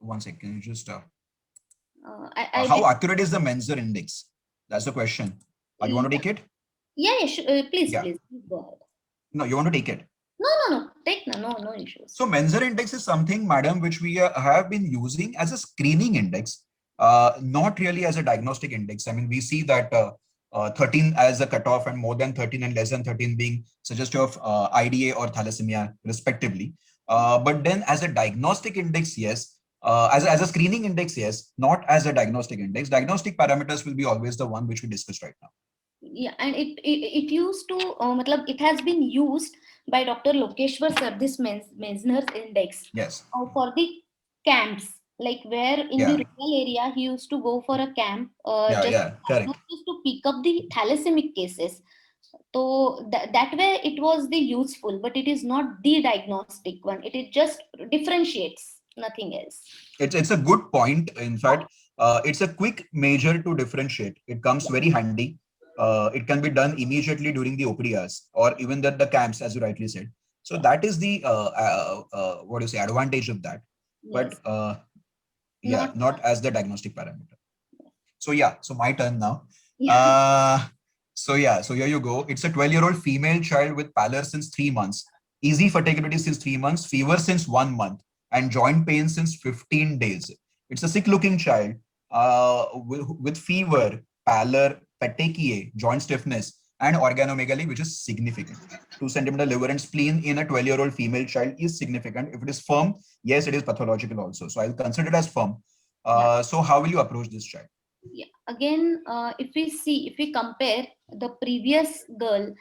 One second, you just I how accurate is the Menzer index? That's the question. You want to take it? Yeah, please, Yeah. please go ahead. No, you want to take it? No, take no issues. So Menzer index is something, madam, which we have been using as a screening index, not really as a diagnostic index. I mean, we see that 13 as a cutoff and more than 13 and less than 13 being suggestive of IDA or thalassemia, respectively. But then as a diagnostic index, yes. As a screening index, yes, not as a diagnostic index. Diagnostic parameters will be always the one which we discussed right now. Yeah, and it used to, it has been used by Dr. Lokeshwar sir, this Meissner's index. Yes. For the camps, like where in the rural area he used to go for a camp, Correct. just to pick up the thalassemic cases. So that way it was the useful, but it is not the diagnostic one. It just differentiates, nothing else. It's a good point. In fact, it's a quick measure to differentiate. It comes very handy. It can be done immediately during the OPDRs or even the camps, as you rightly said. So that is the what do you say, advantage of that. Yes. But not as the diagnostic parameter. So so my turn now. So here you go. It's a 12-year-old female child with pallor since 3 months, easy fatigability since 3 months, fever since 1 month, and joint pain since 15 days. It's a sick-looking child with fever, pallor, petechiae, joint stiffness, and organomegaly, which is significant. 2 centimeter liver and spleen in a 12-year-old female child is significant. If it is firm, yes, it is pathological also. So I'll consider it as firm. So how will you approach this child? Yeah. Again, if we compare the previous girl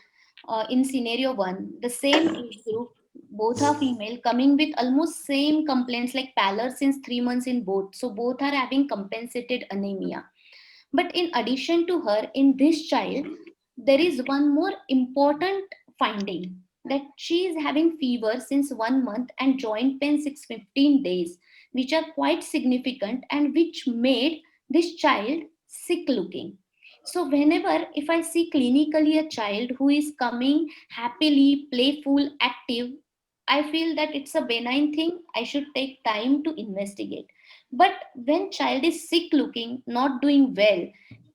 in scenario 1, the same age group, both are female, coming with almost same complaints like pallor since 3 months in both. So both are having compensated anemia. But in addition to her, in this child, there is one more important finding, that she is having fever since 1 month and joint pain 15 days, which are quite significant and which made this child sick looking. So whenever, if I see clinically a child who is coming happily, playful, active, I feel that it's a benign thing. I should take time to investigate. But when child is sick looking, not doing well,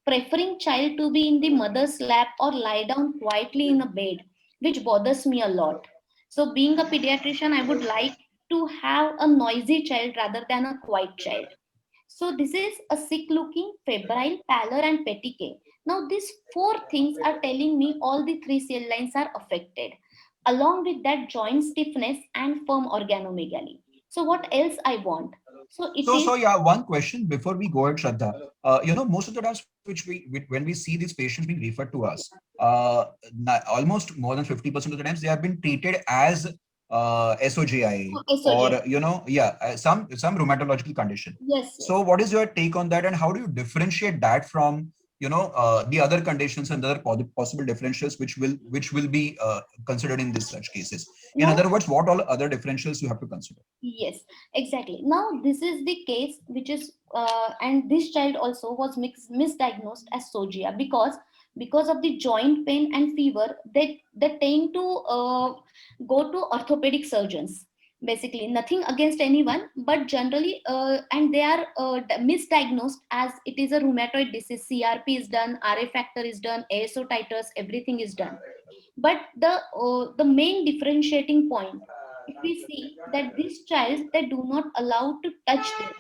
preferring child to be in the mother's lap or lie down quietly in a bed, which bothers me a lot. So being a pediatrician, I would like to have a noisy child rather than a quiet child. So this is a sick looking, febrile, pallor and petechiae. Now these 4 things are telling me all the 3 cell lines are affected. Along with that, joint stiffness and firm organomegaly. So what else I want? So one question before we go ahead, Shraddha. Most of the times when we see these patients being referred to us, almost more than 50% of the times they have been treated as SOGI or some rheumatological condition. Yes. So what is your take on that, and how do you differentiate that from the other conditions and other possible differentials which will be considered in such cases? In other words, what all other differentials you have to consider? Yes, exactly. Now this is the case which is and this child also was misdiagnosed as SOGIA because of the joint pain and fever. They tend to go to orthopedic surgeons. Basically, nothing against anyone, but generally, and they are misdiagnosed as it is a rheumatoid disease. CRP is done, RA factor is done, ASO titers, everything is done. But the main differentiating point, if we see that these child, they do not allow to touch them.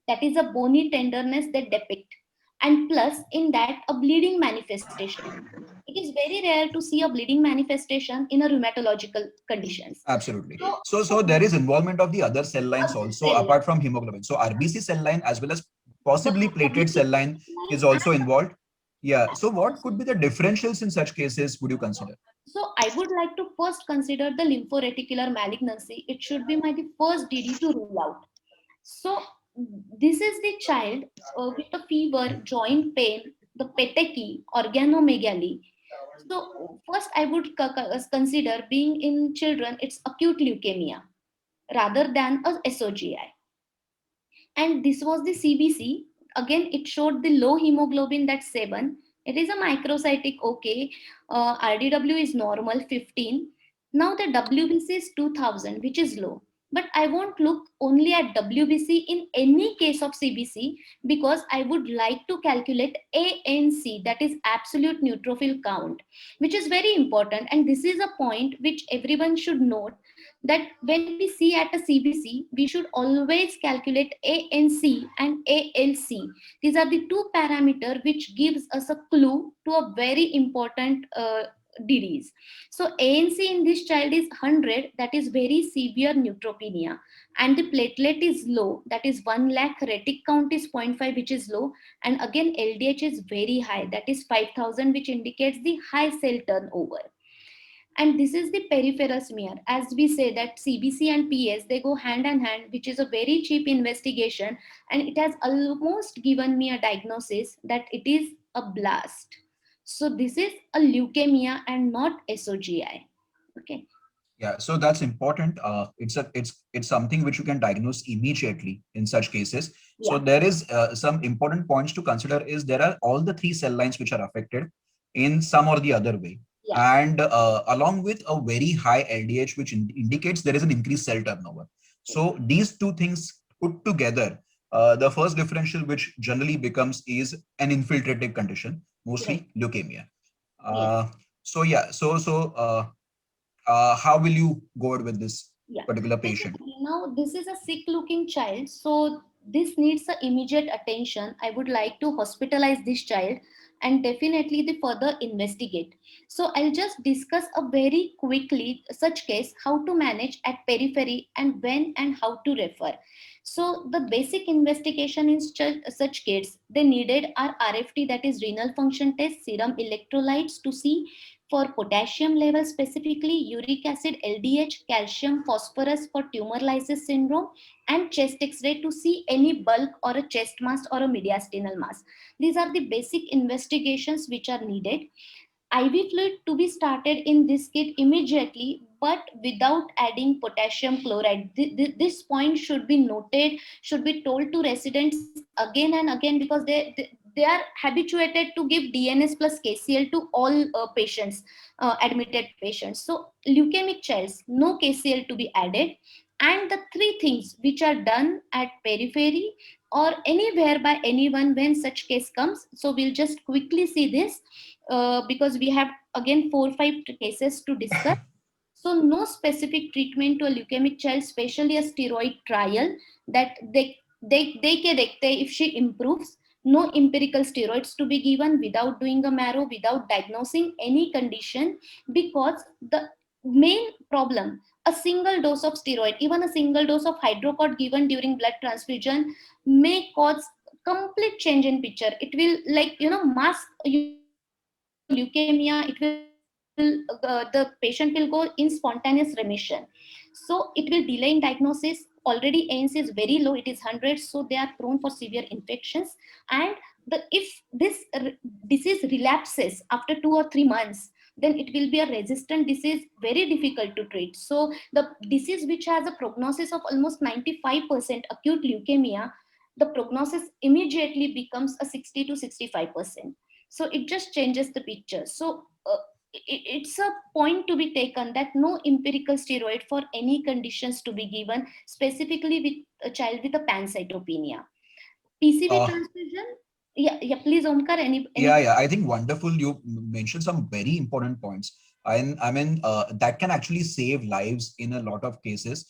That is a bony tenderness they depict, and plus in that a bleeding manifestation. It is very rare to see a bleeding manifestation in a rheumatological conditions. Absolutely. So there is involvement of the other cell lines also apart from hemoglobin. So RBC cell line as well as possibly platelet cell line is also involved. Yeah. So what could be the differentials in such cases would you consider? So I would like to first consider the lymphoreticular malignancy. It should be the first DD to rule out. So this is the child with the fever, joint pain, the petechiae, organomegaly. So first I would consider being in children, it's acute leukemia rather than a SOGI. And this was the CBC. Again, it showed the low hemoglobin, that's 7. It is a microcytic, okay. RDW is normal, 15. Now the WBC is 2000, which is low. But I won't look only at WBC in any case of CBC, because I would like to calculate ANC, that is absolute neutrophil count, which is very important. And this is a point which everyone should note, that when we see at a CBC, we should always calculate ANC and ALC. These are the two parameters which gives us a clue to a very important DDs. So ANC in this child is 100, that is very severe neutropenia, and the platelet is low, that is 1 lakh. Retic count is 0.5, which is low, and again LDH is very high, that is 5000, which indicates the high cell turnover. And this is the peripheral smear. As we say that CBC and PS, they go hand in hand, which is a very cheap investigation, and it has almost given me a diagnosis that it is a blast. So this is a leukemia and not SOGI. Okay. Yeah, so that's important. It's something which you can diagnose immediately in such cases. So Yeah. there is some important points to consider is there are all the three cell lines which are affected in some or the other way. Yeah. And along with a very high LDH, which indicates there is an increased cell turnover. So these two things put together, the first differential which generally becomes is an infiltrative condition, mostly leukemia. Yes. So yeah, how will you go with this Yeah. particular patient? Now, this is a sick looking child, so this needs a immediate attention. I would like to hospitalize this child and definitely the further investigate. So I'll just discuss a very quickly such case, how to manage at periphery and when and how to refer. So the basic investigation in such kids, they needed our RFT, that is renal function test, serum electrolytes to see for potassium level, specifically uric acid, LDH, calcium, phosphorus for tumor lysis syndrome, and chest x-ray to see any bulk or a chest mass or a mediastinal mass. These are the basic investigations which are needed. IV fluid to be started in this kit immediately, but without adding potassium chloride. This point should be noted, should be told to residents again and again, because they are habituated to give DNS plus KCL to all patients, admitted patients. So leukemic childs, no KCL to be added. And the three things which are done at periphery or anywhere by anyone when such case comes. So we'll just quickly see this because we have again 4 or 5 cases to discuss. So no specific treatment to a leukemic child, especially a steroid trial that they can if she improves. No empirical steroids to be given without doing a marrow, without diagnosing any condition, because the main problem, a single dose of steroid, even a single dose of hydrocod given during blood transfusion may cause complete change in picture. It will, like, mask your leukemia. It will the patient will go in spontaneous remission. So it will delay in diagnosis. Already ANC is very low, it is 100, so they are prone for severe infections. And if this disease relapses after 2 or 3 months, then it will be a resistant disease, very difficult to treat. So the disease which has a prognosis of almost 95% acute leukemia, the prognosis immediately becomes a 60 to 65%. So it just changes the picture. So it's a point to be taken that no empirical steroid for any conditions to be given, specifically with a child with a pancytopenia. PCV Uh, transfusion. Yeah, please, Omkar, yeah, I think wonderful. You mentioned some very important points. And I mean, that can actually save lives in a lot of cases.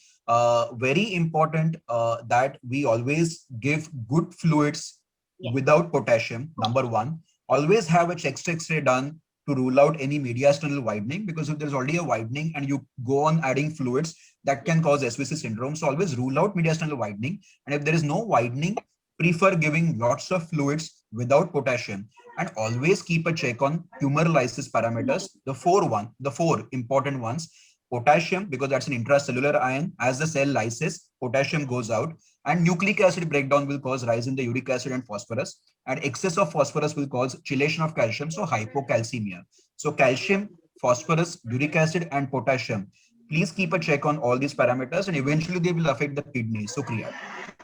Very important that we always give good fluids Yeah. without potassium, number one. Always have a chest X-ray done to rule out any mediastinal widening, because if there's already a widening and you go on adding fluids, that can cause SVC syndrome. So always rule out mediastinal widening. And if there is no widening, prefer giving lots of fluids without potassium, and always keep a check on tumor lysis parameters. The four important ones: potassium, because that's an intracellular ion. As the cell lyses, potassium goes out, and nucleic acid breakdown will cause rise in the uric acid and phosphorus, and excess of phosphorus will cause chelation of calcium, so hypocalcemia. So calcium, phosphorus, uric acid, and potassium, please keep a check on all these parameters, and eventually they will affect the kidney, so create.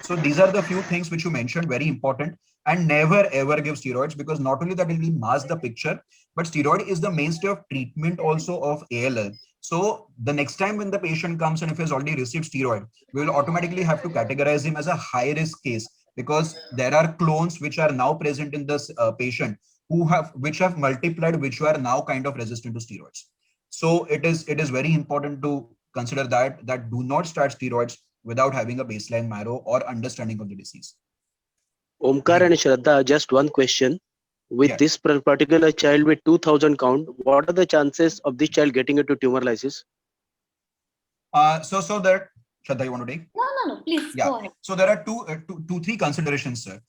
So these are the few things which you mentioned, very important. And never ever give steroids, because not only that it will mask the picture, but steroid is the mainstay of treatment also of ALL. So the next time when the patient comes and if he has already received steroid, we will automatically have to categorize him as a high risk case, because there are clones which are now present in this patient which have multiplied, which are now kind of resistant to steroids. So it is very important to consider that do not start steroids without having a baseline marrow or understanding of the disease. Omkar and Shraddha, just one question. With Yeah. this particular child with 2000 count, what are the chances of this child getting into tumor lysis? So that, Shraddha, you want to take? No, please Yeah. go ahead. So there are three considerations, sir.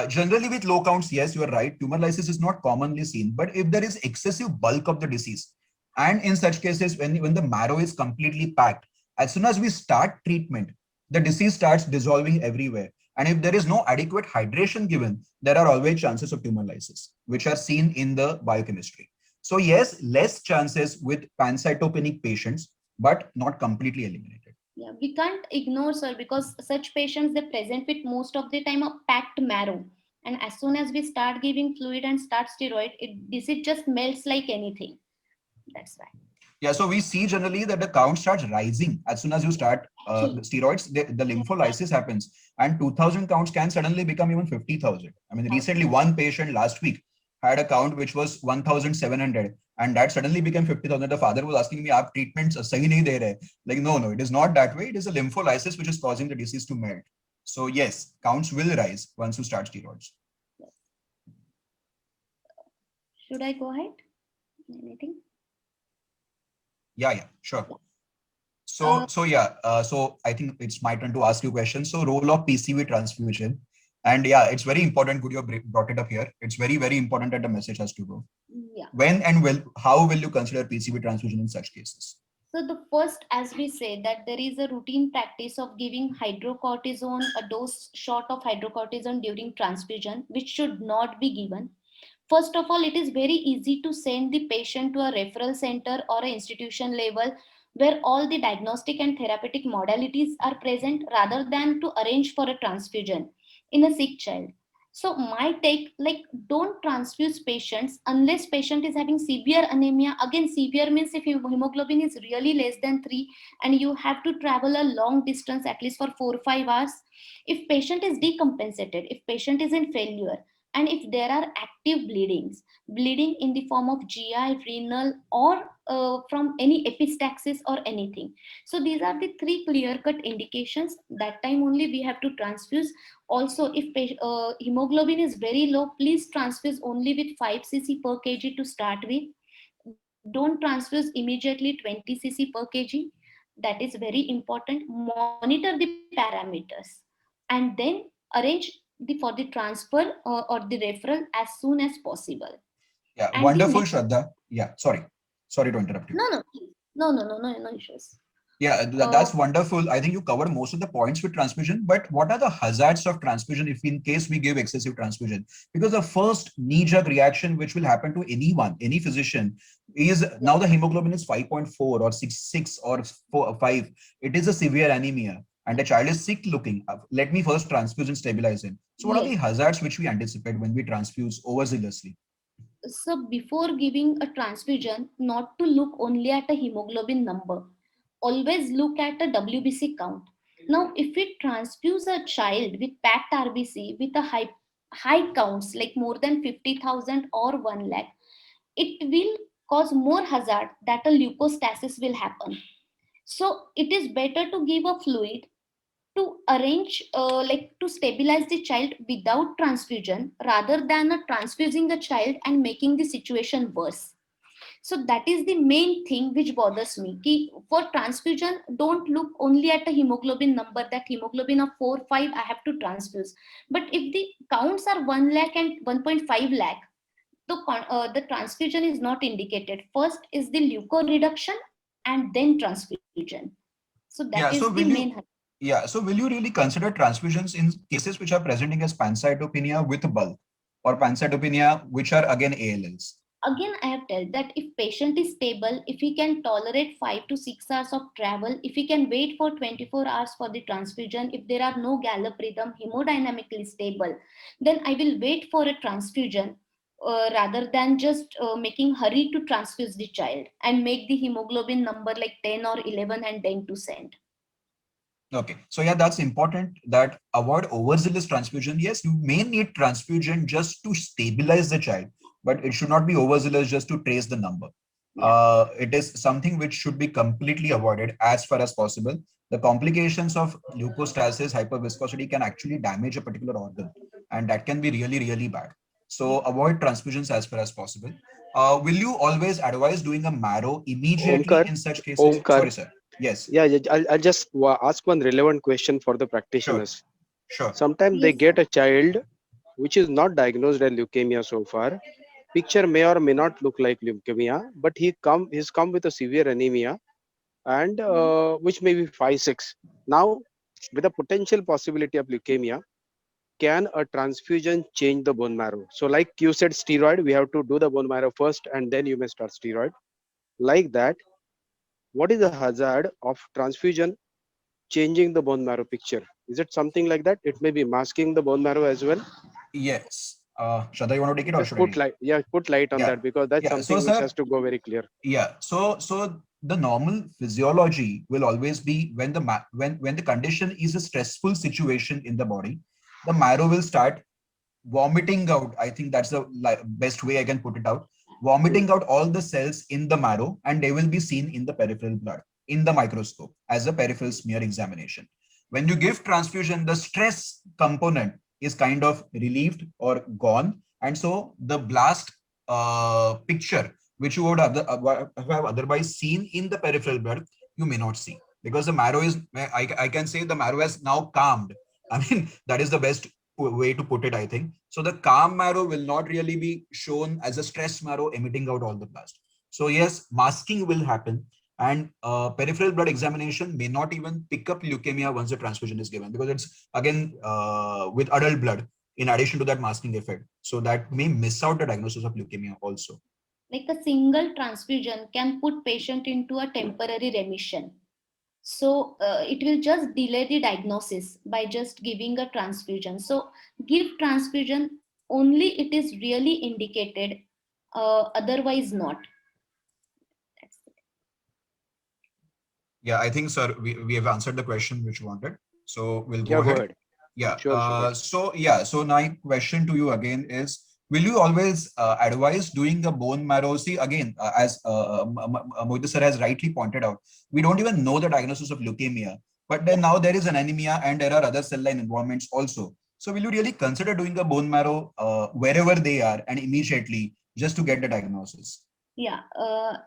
Generally with low counts, yes, you are right. Tumor lysis is not commonly seen, but if there is excessive bulk of the disease, and in such cases, when the marrow is completely packed, as soon as we start treatment, the disease starts dissolving everywhere. And if there is no adequate hydration given, there are always chances of tumor lysis, which are seen in the biochemistry. So yes, less chances with pancytopenic patients, but not completely eliminated. Yeah, we can't ignore, sir, because such patients, they present with most of the time a packed marrow. And as soon as we start giving fluid and start steroid, disease just melts like anything. That's why. Yeah, so we see generally that the count starts rising as soon as you start the steroids. The lympholysis happens, and 2000 counts can suddenly become even 50,000. I mean, recently one patient last week had a count which was 1,700, and that suddenly became 50,000. The father was asking me, "Aap treatments sahi nahi de rahe?" Like, no, it is not that way. It is a lympholysis which is causing the disease to melt. So yes, counts will rise once you start steroids. Should I go ahead? Anything? Yeah, sure. So I think it's my turn to ask you questions. So role of PCV transfusion, and yeah, it's very important. Good, you brought it up here. It's very, very important that the message has to go. Yeah. When and how will you consider PCV transfusion in such cases? So the first, as we say, that there is a routine practice of giving hydrocortisone, a dose shot of hydrocortisone during transfusion, which should not be given. First of all, it is very easy to send the patient to a referral center or an institution level where all the diagnostic and therapeutic modalities are present, rather than to arrange for a transfusion in a sick child. So my take, like, don't transfuse patients unless patient is having severe anemia. Again, severe means if your hemoglobin is really less than 3 and you have to travel a long distance at least for 4 or 5 hours. If patient is decompensated, if patient is in failure, and if there are active bleeding in the form of GI, renal, or from any epistaxis or anything. So these are the three clear-cut indications. That time only we have to transfuse. Also, if hemoglobin is very low, please transfuse only with 5 cc per kg to start with. Don't transfuse immediately 20 cc per kg. That is very important. Monitor the parameters and then arrange for the transfer or the referral as soon as possible. Yeah, And wonderful, Shraddha. Yeah, sorry to interrupt you. No issues. Yeah, that's wonderful. I think you covered most of the points with transfusion, but what are the hazards of transfusion if in case we give excessive transfusion? Because the first knee-jerk reaction which will happen to anyone, any physician, is now the hemoglobin is 5.4 or 6 or 5. It is a severe anemia and the child is sick looking. Let me first transfuse and stabilize him. So what are the hazards which we anticipate when we transfuse overzealously? So before giving a transfusion, not to look only at a hemoglobin number, always look at a WBC count. Now, if we transfuse a child with packed RBC with a high counts like more than 50,000 or 1 lakh, it will cause more hazard that a leukostasis will happen. So it is better to give a fluid to arrange like to stabilize the child without transfusion rather than transfusing the child and making the situation worse. So that is the main thing which bothers me. Ki for transfusion, don't look only at a hemoglobin number, that hemoglobin of 4, 5, I have to transfuse. But if the counts are 1 lakh and 1.5 lakh, the transfusion is not indicated. First is the leuko reduction and then transfusion. So that Yeah, is so the will main. you, yeah, so will you really consider transfusions in cases which are presenting as pancytopenia with bulk or pancytopenia which are again ALLs? Again, I have told that if patient is stable, if he can tolerate 5 to 6 hours of travel, if he can wait for 24 hours for the transfusion, if there are no gallop rhythm, hemodynamically stable, then I will wait for a transfusion rather than just making hurry to transfuse the child and make the hemoglobin number like 10 or 11 and then to send. Okay, so yeah, that's important, that avoid overzealous transfusion. Yes, you may need transfusion just to stabilize the child, but it should not be overzealous just to trace the number. Yeah. It is something which should be completely avoided as far as possible. The complications of leukostasis, hyperviscosity can actually damage a particular organ, and that can be really, really bad. So avoid transfusions as far as possible. Will you always advise doing a marrow immediately Omkar, in such cases? Omkar. Sorry, sir. Yes, Yeah, yeah, I'll just ask one relevant question for the sure, practitioners. sure. Sometimes they Yes, get sir. a child which is not diagnosed as leukemia so far. Picture may or may not look like leukemia, but he's come with a severe anemia and which may be 5-6. Now, with a potential possibility of leukemia, can a transfusion change the bone marrow? So, like you said, steroid, we have to do the bone marrow first and then you may start steroid. Like that, what is the hazard of transfusion changing the bone marrow picture? Is it something like that? It may be masking the bone marrow as well. Yes. Shraddha, you want to take it or Just should I put take it? light, yeah, put light on Yeah. that because that's Yeah. So, something which sir, has to go very clear. yeah. So the normal physiology will always be when when the condition is a stressful situation in the body, the marrow will start vomiting out. I think that's the best way I can put it out. Vomiting out all the cells in the marrow, and they will be seen in the peripheral blood in the microscope as a peripheral smear examination. When you give transfusion, the stress component is kind of relieved or gone, and so the blast picture which you would have otherwise seen in the peripheral blood, you may not see, because the marrow is, I can say the marrow has now calmed. I mean, that is the best way to put it, I think. So the calm marrow will not really be shown as a stress marrow emitting out all the blast. So yes, masking will happen, and peripheral blood examination may not even pick up leukemia once the transfusion is given, because it's again with adult blood in addition to that masking effect. So that may miss out the diagnosis of leukemia also. Like a single transfusion can put patient into a temporary remission. So it will just delay the diagnosis by just giving a transfusion. So give transfusion only it is really indicated, otherwise not. That's it. Yeah, I think, sir, we have answered the question which you wanted. So we'll go Yeah, go ahead. ahead. Yeah. Sure, sure. So my question to you again is, will you always advise doing a bone marrow? See, again, as Mohit sir has rightly pointed out, we don't even know the diagnosis of leukemia, but then Yeah. now there is an anemia and there are other cell line involvements also. So will you really consider doing a bone marrow wherever they are and immediately, just to get the diagnosis Yeah,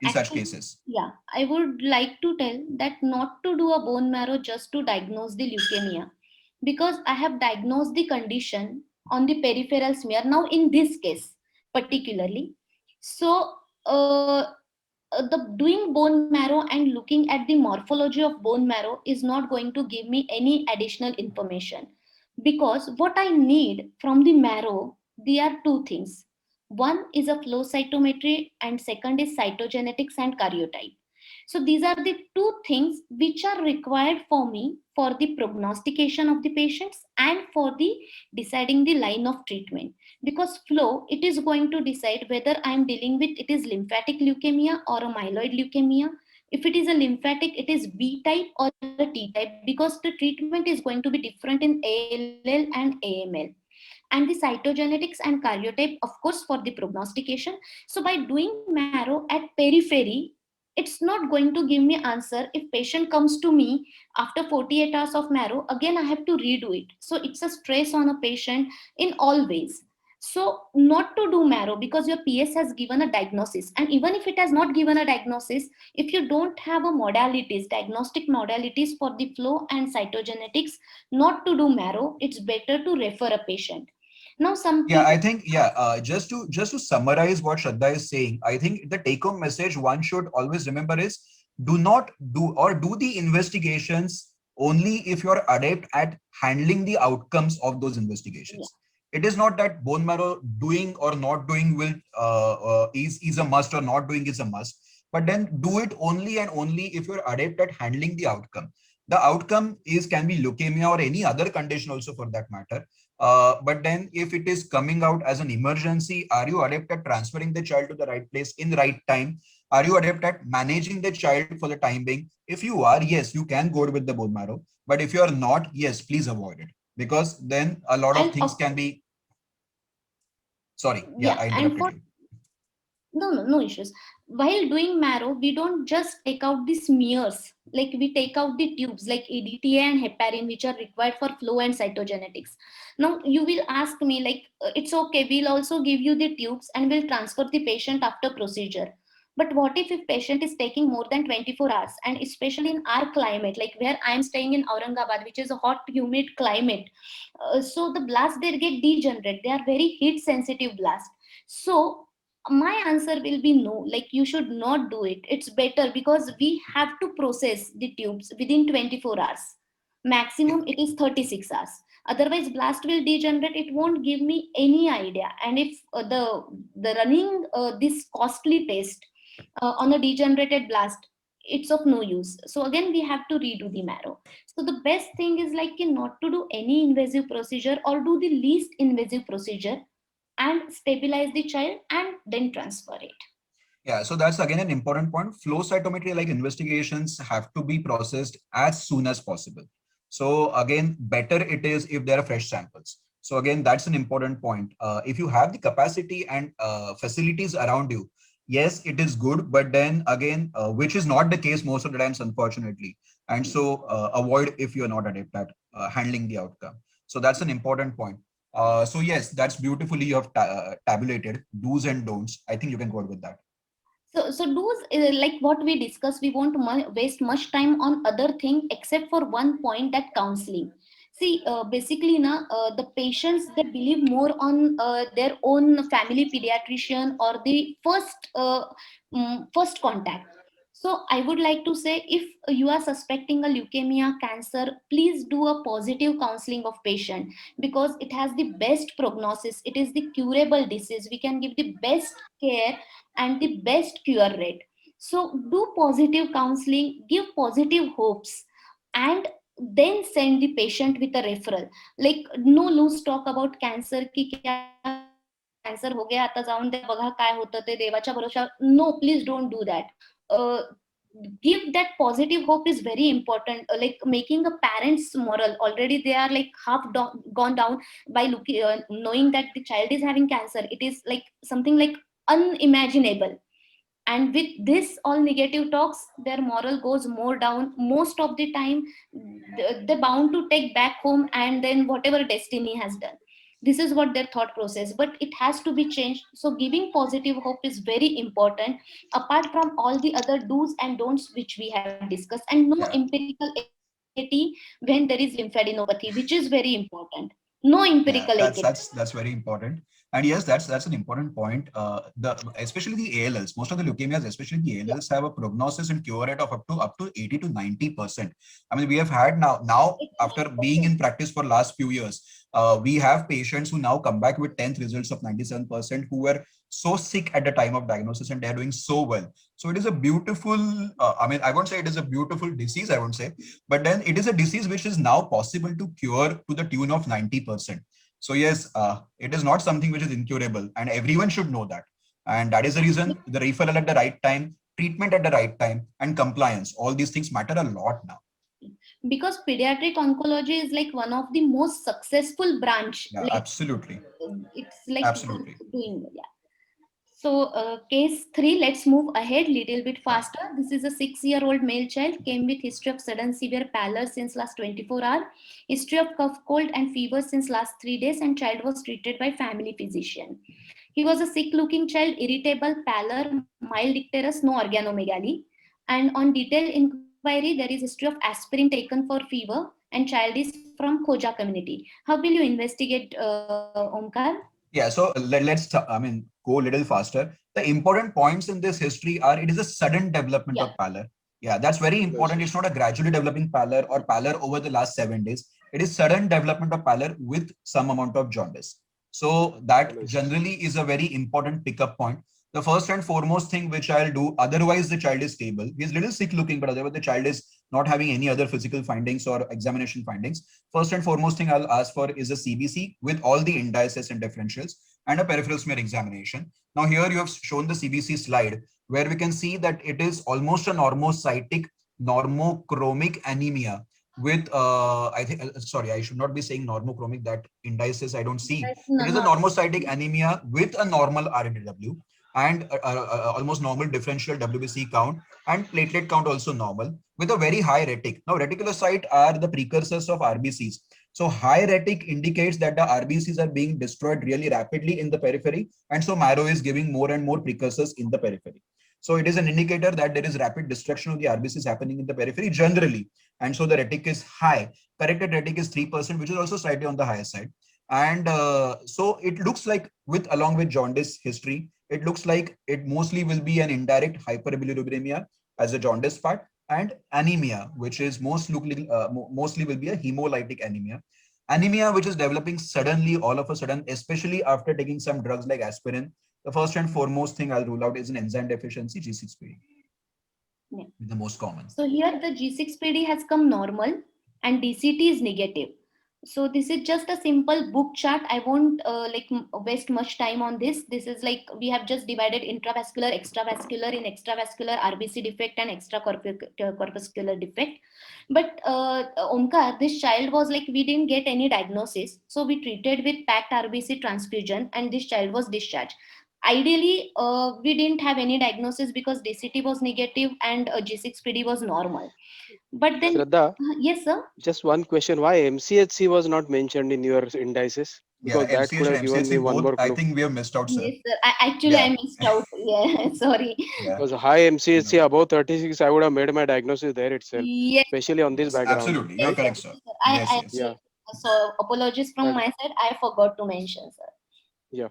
in such actually, cases? yeah, I would like to tell that not to do a bone marrow just to diagnose the leukemia, because I have diagnosed the condition on the peripheral smear. Now, in this case, particularly, so the doing bone marrow and looking at the morphology of bone marrow is not going to give me any additional information, because what I need from the marrow, there are two things. One is a flow cytometry and second is cytogenetics and karyotype. So these are the two things which are required for me for the prognostication of the patients and for the deciding the line of treatment. Because flow, it is going to decide whether I am dealing with it is lymphatic leukemia or a myeloid leukemia. If it is a lymphatic, it is B type or a T type, because the treatment is going to be different in ALL and AML. And the cytogenetics and karyotype, of course, for the prognostication. So by doing marrow at periphery, it's not going to give me answer. If patient comes to me after 48 hours of marrow, again I have to redo it. So it's a stress on a patient in all ways. So not to do marrow because your PS has given a diagnosis, and even if it has not given a diagnosis, if you don't have a modalities, diagnostic modalities for the flow and cytogenetics, not to do marrow, it's better to refer a patient. Now some Yeah, people I think, just to summarize what Shraddha is saying, I think the take home message one should always remember is, do not do the investigations only if you're adept at handling the outcomes of those yeah. investigations. It is not that bone marrow doing or not doing will is a must, or not doing is a must, but then do it only and only if you're adept at handling the outcome. The outcome is can be leukemia or any other condition also for that matter. But then if it is coming out as an emergency, are you adept at transferring the child to the right place in the right time? Are you adept at managing the child for the time being? If you are, yes, you can go with the bone marrow. But if you are not, yes, please avoid it, because then a lot of And things can be. Sorry, yeah, yeah, I and interrupted for you. no issues. While doing marrow, we don't just take out the smears, like we take out the tubes like EDTA and heparin, which are required for flow and cytogenetics. Now you will ask me like, it's okay, we'll also give you the tubes and we'll transfer the patient after procedure. But what if patient is taking more than 24 hours, and especially in our climate, like where I'm staying in Aurangabad, which is a hot humid climate, so the blast there get degenerate, they are very heat sensitive blast. So my answer will be no, like you should not do it. It's better because we have to process the tubes within 24 hours, Yeah, maximum it is 36 hours. Otherwise blast will degenerate, it won't give me any idea. And if the running this costly test on a degenerated blast, it's of no use. So again we have to redo the marrow. So the best thing is like not to do any invasive procedure, or do the least invasive procedure and stabilize the child and then transfer it. yeah. So that's again an important point. Flow cytometry like investigations have to be processed as soon as possible. So again, better it is if there are fresh samples. So again, that's an important point. If you have the capacity and facilities around you, yes, it is good. But then again, which is not the case most of the times, unfortunately. And so avoid if you're not adept at handling the outcome. So that's an important point. So yes, that's beautifully you have tabulated do's and don'ts. I think you can go on with that. So those like what we discussed, we won't waste much time on other thing except for one point, that counseling. See, basically, the patients, they believe more on their own family pediatrician or the first contact. So I would like to say, if you are suspecting a leukemia cancer, please do a positive counseling of patient, because it has the best prognosis. It is the curable disease. We can give the best care and the best cure rate. So do positive counseling, give positive hopes, and then send the patient with a referral. Like no loose talk about cancer की क्या cancer हो गया आता जाऊन दे बघा काय होतं ते देवाच्या भरोशा. No, please don't do that. uh, give that positive hope is very important. Like making a parents moral, already they are like half gone down by looking knowing that the child is having cancer. It is like something like unimaginable. And with this all negative talks, their moral goes more down. Most of the time they're bound to take back home, and then whatever destiny has done, this is what their thought process, but it has to be changed. So giving positive hope is very important, apart from all the other do's and don'ts which we have discussed. And no Yeah. empirical activity when there is lymphadenopathy, which is very important. No Yeah, empirical that's activity. that's that's very important. And yes, that's an important point. The especially the ALLs, most of the leukemias, especially the Yeah. ALLs, have a prognosis and cure rate of up to 80 to 90%. I mean, we have had now It's after very being important. in practice for last few years, we have patients who now come back with 10th results of 97%, who were so sick at the time of diagnosis and they're doing so well. So it is a beautiful. I mean, I won't say it is a beautiful disease. I won't say, but then it is a disease which is now possible to cure to the tune of 90%. So yes, it is not something which is incurable, and everyone should know that. And that is the reason the referral at the right time, treatment at the right time, and compliance. All these things matter a lot now. Because pediatric oncology is like one of the most successful branch, Yeah, like absolutely, it's like absolutely. doing, yeah. So case 3, let's move ahead little bit faster. This is a 6-year-old male child, came with history of sudden severe pallor since last 24 hours, history of cough, cold and fever since last 3 days, and child was treated by family physician. He was a sick looking child, irritable, pallor, mild icterus, no organomegaly. And on detailed inquiry, there is history of aspirin taken for fever, and child is from Khoja community. How will you investigate, Omkar? Yeah, so let's go a little faster. The important points in this history are it is a sudden development Yeah. of pallor. Yeah, that's very important. It's not a gradually developing pallor or pallor over the last 7 days. It is sudden development of pallor with some amount of jaundice. So that generally is a very important pickup point. The first and foremost thing which I'll do, otherwise the child is stable. He's a little sick looking, but otherwise the child is not having any other physical findings or examination findings. First and foremost thing I'll ask for is a CBC with all the indices and differentials and a peripheral smear examination. Now here you have shown the CBC slide where we can see that it is almost a normocytic normochromic anemia with sorry, I should not be saying normochromic, that indices I don't see. It is a normocytic anemia with a normal RNW and almost normal differential WBC count and platelet count also normal with a very high retic. Now reticulocyte are the precursors of RBCs. So high retic indicates that the RBCs are being destroyed really rapidly in the periphery, and so marrow is giving more and more precursors in the periphery. So it is an indicator that there is rapid destruction of the RBCs happening in the periphery generally, and so the retic is high. Corrected retic is 3%, which is also slightly on the higher side. And so it looks like along with jaundice history, it looks like it mostly will be an indirect hyperbilirubinemia as a jaundice part, and anemia, which is mostly will be a hemolytic anemia. Anemia which is developing suddenly, all of a sudden, especially after taking some drugs like aspirin. The first and foremost thing I'll rule out is an enzyme deficiency, G6PD. Yeah. The most common. So here the G6PD has come normal and DCT is negative. So this is just a simple book chart. I won't waste much time on this. This is like we have just divided intravascular, extravascular, in extravascular RBC defect and extracorpuscular defect. But Omkar, this child was like, we didn't get any diagnosis. So we treated with packed RBC transfusion and this child was discharged. Ideally, we didn't have any diagnosis because DCT was negative and G6PD was normal. But then, Shraddha, yes, sir. just one question: why MCHC was not mentioned in your indices? Because Yeah, that could MCH have and given me MCHC one both, more I clue. think we have missed out, sir. Yes, sir. I missed out. Yeah, sorry. Yeah. Because high MCHC above 36, I would have made my diagnosis there itself, Yes, especially on this background. Absolutely, you're yes, correct, yes, sir. sir. Yes, yes. Yeah. So apologies from That- my side. I forgot to mention, sir. Yeah.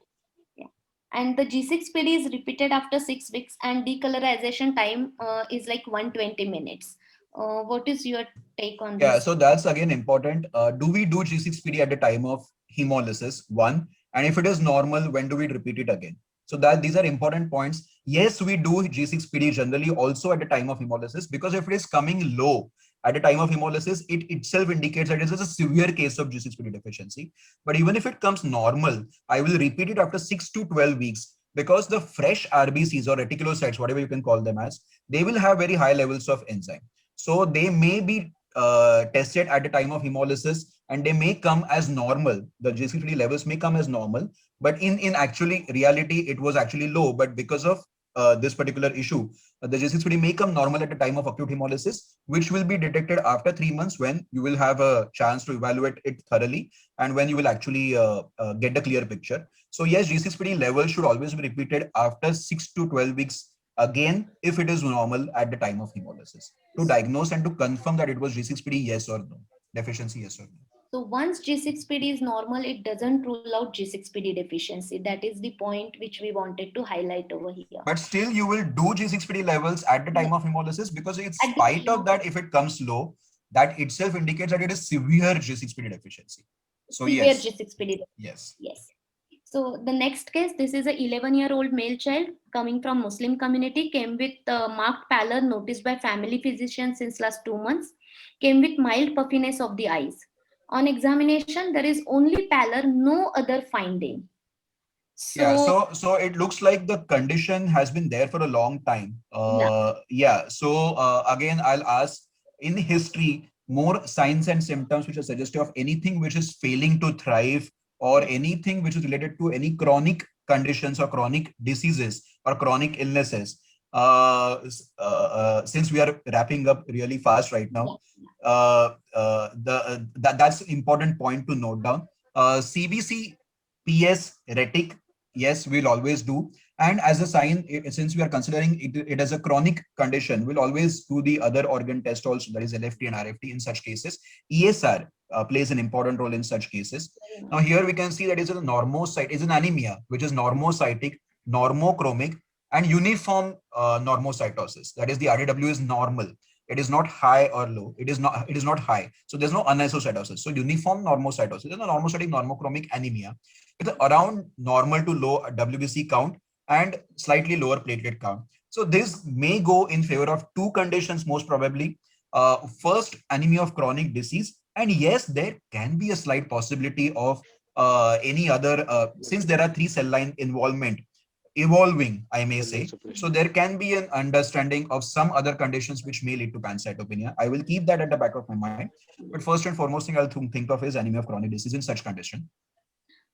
Yeah. And the G6PD is repeated after 6 weeks, and decolorization time is like 120 minutes. What is your take on Yeah, this? so that's again important. Do we do G6PD at the time of hemolysis? One, and if it is normal, when do we repeat it again? So that these are important points. Yes, we do G6PD generally also at the time of hemolysis, because if it is coming low at the time of hemolysis, it itself indicates that it is a severe case of G6PD deficiency. But even if it comes normal, I will repeat it after 6 to 12 weeks, because the fresh RBCs or reticulocytes, whatever you can call them as, they will have very high levels of enzyme. So they may be tested at the time of hemolysis and they may come as normal. The G6PD levels may come as normal, but in actually reality, it was actually low. But because of this particular issue, the G6PD may come normal at the time of acute hemolysis, which will be detected after 3 months when you will have a chance to evaluate it thoroughly and when you will actually get the clear picture. So yes, G6PD level should always be repeated after 6 to 12 weeks again, if it is normal at the time of hemolysis, to diagnose and to confirm that it was G6PD, yes or no, deficiency, yes or no. So once G6PD is normal, it doesn't rule out G6PD deficiency. That is the point which we wanted to highlight over here. But still, you will do G6PD levels at the time of hemolysis, because in spite of that, if it comes low, that itself indicates that it is severe G6PD deficiency. So severe yes. G6PD. Yes. Yes. So the next case, this is a 11-year-old male child coming from Muslim community, came with marked pallor noticed by family physician since last 2 months, came with mild puffiness of the eyes. On examination, there is only pallor, no other finding. So it looks like the condition has been there for a long time. So again, I'll ask, in history, more signs and symptoms which are suggestive of anything which is failing to thrive, or anything which is related to any chronic conditions or chronic diseases or chronic illnesses, since we are wrapping up really fast right now, that's an important point to note down. CBC, PS, retic, yes, we'll always do. And as a sign, since we are considering it as a chronic condition, we'll always do the other organ test also, that is LFT and RFT in such cases. ESR plays an important role in such cases. Now here we can see that is a normocyte, is an anemia, which is normocytic, normochromic, and uniform normocytosis. That is, the RDW is normal. It is not high or low. It is not high. So there's no anisocytosis. So uniform normocytosis is a normocytic normochromic anemia with around normal to low WBC count and slightly lower platelet count. So this may go in favor of two conditions most probably. First, anemia of chronic disease. And yes, there can be a slight possibility of any other, since there are 3 cell line involvement, evolving, I may say. So there can be an understanding of some other conditions which may lead to pancytopenia. I will keep that at the back of my mind. But first and foremost thing I'll think of is anemia of chronic disease in such condition.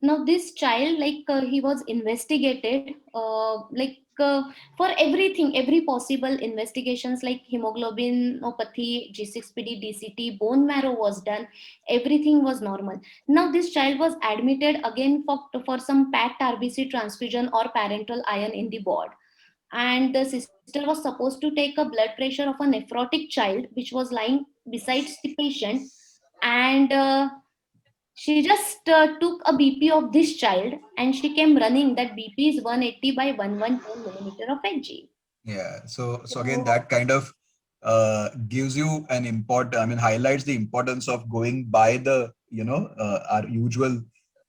Now this child, he was investigated, for everything, every possible investigations like hemoglobinopathy, G6PD, DCT, bone marrow was done, everything was normal. Now this child was admitted again for some packed RBC transfusion or parenteral iron in the ward. And the sister was supposed to take a blood pressure of a nephrotic child, which was lying besides the patient. And she just took a BP of this child and she came running that BP is 180 by 110 millimeter of Hg. Yeah. So again, that kind of gives you an highlights the importance of going by the, our usual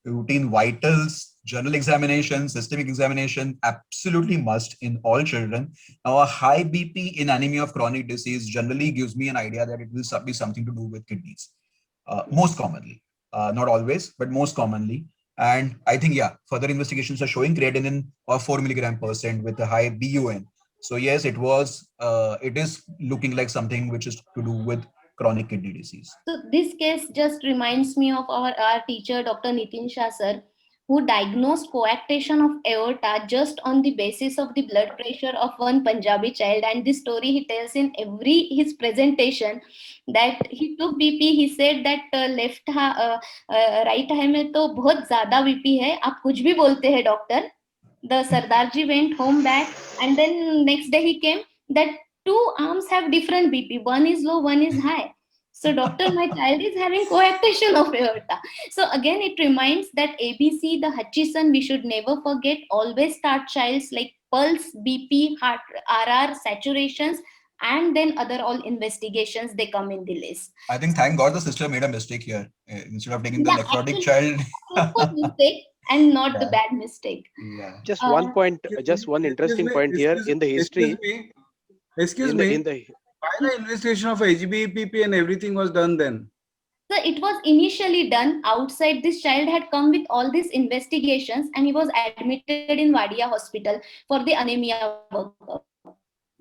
routine vitals, general examination, systemic examination, absolutely must in all children. Now, a high BP in anemia of chronic disease generally gives me an idea that it will be something to do with kidneys, most commonly. Not always, but most commonly. And I think, further investigations are showing creatinine of 4 mg% with a high BUN. So yes, it is looking like something which is to do with chronic kidney disease. So this case just reminds me of our teacher, Dr. Nitin Shah sir, who diagnosed coarctation of aorta just on the basis of the blood pressure of one Punjabi child. And this story he tells in his presentation, that he took BP. He said that right eye में तो बहुत ज़्यादा BP है, आप कुछ भी बोलते हैं doctor. The Sardarji went home back, and then next day he came that 2 arms have different BP. One is low, one is high. So doctor, my child is having coarctation of aorta. So again, it reminds that ABC, the Hutchison, we should never forget. Always start child's like pulse, BP, heart, RR, saturations, and then other all investigations, they come in the list. I think, thank God, the sister made a mistake here. Instead of taking the nephrotic child. Mistake and not the bad mistake. Yeah. Just one point, just one interesting point here in the history. Excuse me. Why the investigation of HBPP and everything was done then? So it was initially done outside. This child had come with all these investigations and he was admitted in Wadia Hospital for the anemia workup.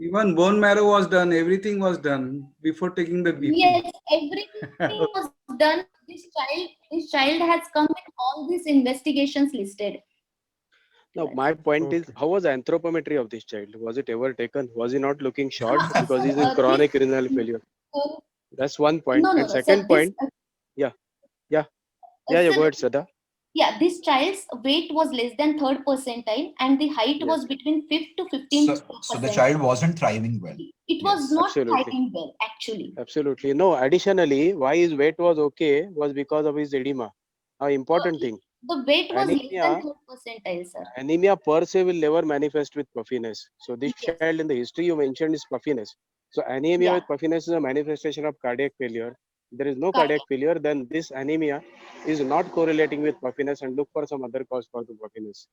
Even bone marrow was done, everything was done before taking the BP. Yes, everything was done. This child has come with all these investigations listed. Now, my point is, how was the anthropometry of this child? Was it ever taken? Was he not looking short because he's in chronic renal failure? That's one point. No, and second point, go ahead, Shraddha. Yeah, this child's weight was less than 3rd percentile and the height was between 5th to 15th. So the child wasn't thriving well. It was not absolutely. thriving well, actually. Absolutely. No, additionally, why his weight was okay was because of his edema. Important thing. The weight was Anemia, less than 3rd percentile, sir. Anemia per se will never manifest with puffiness. So this child in the history you mentioned is puffiness. So anemia with puffiness is a manifestation of cardiac failure. There is no cardiac failure, then this anemia is not correlating with puffiness, and look for some other cause for the puffiness.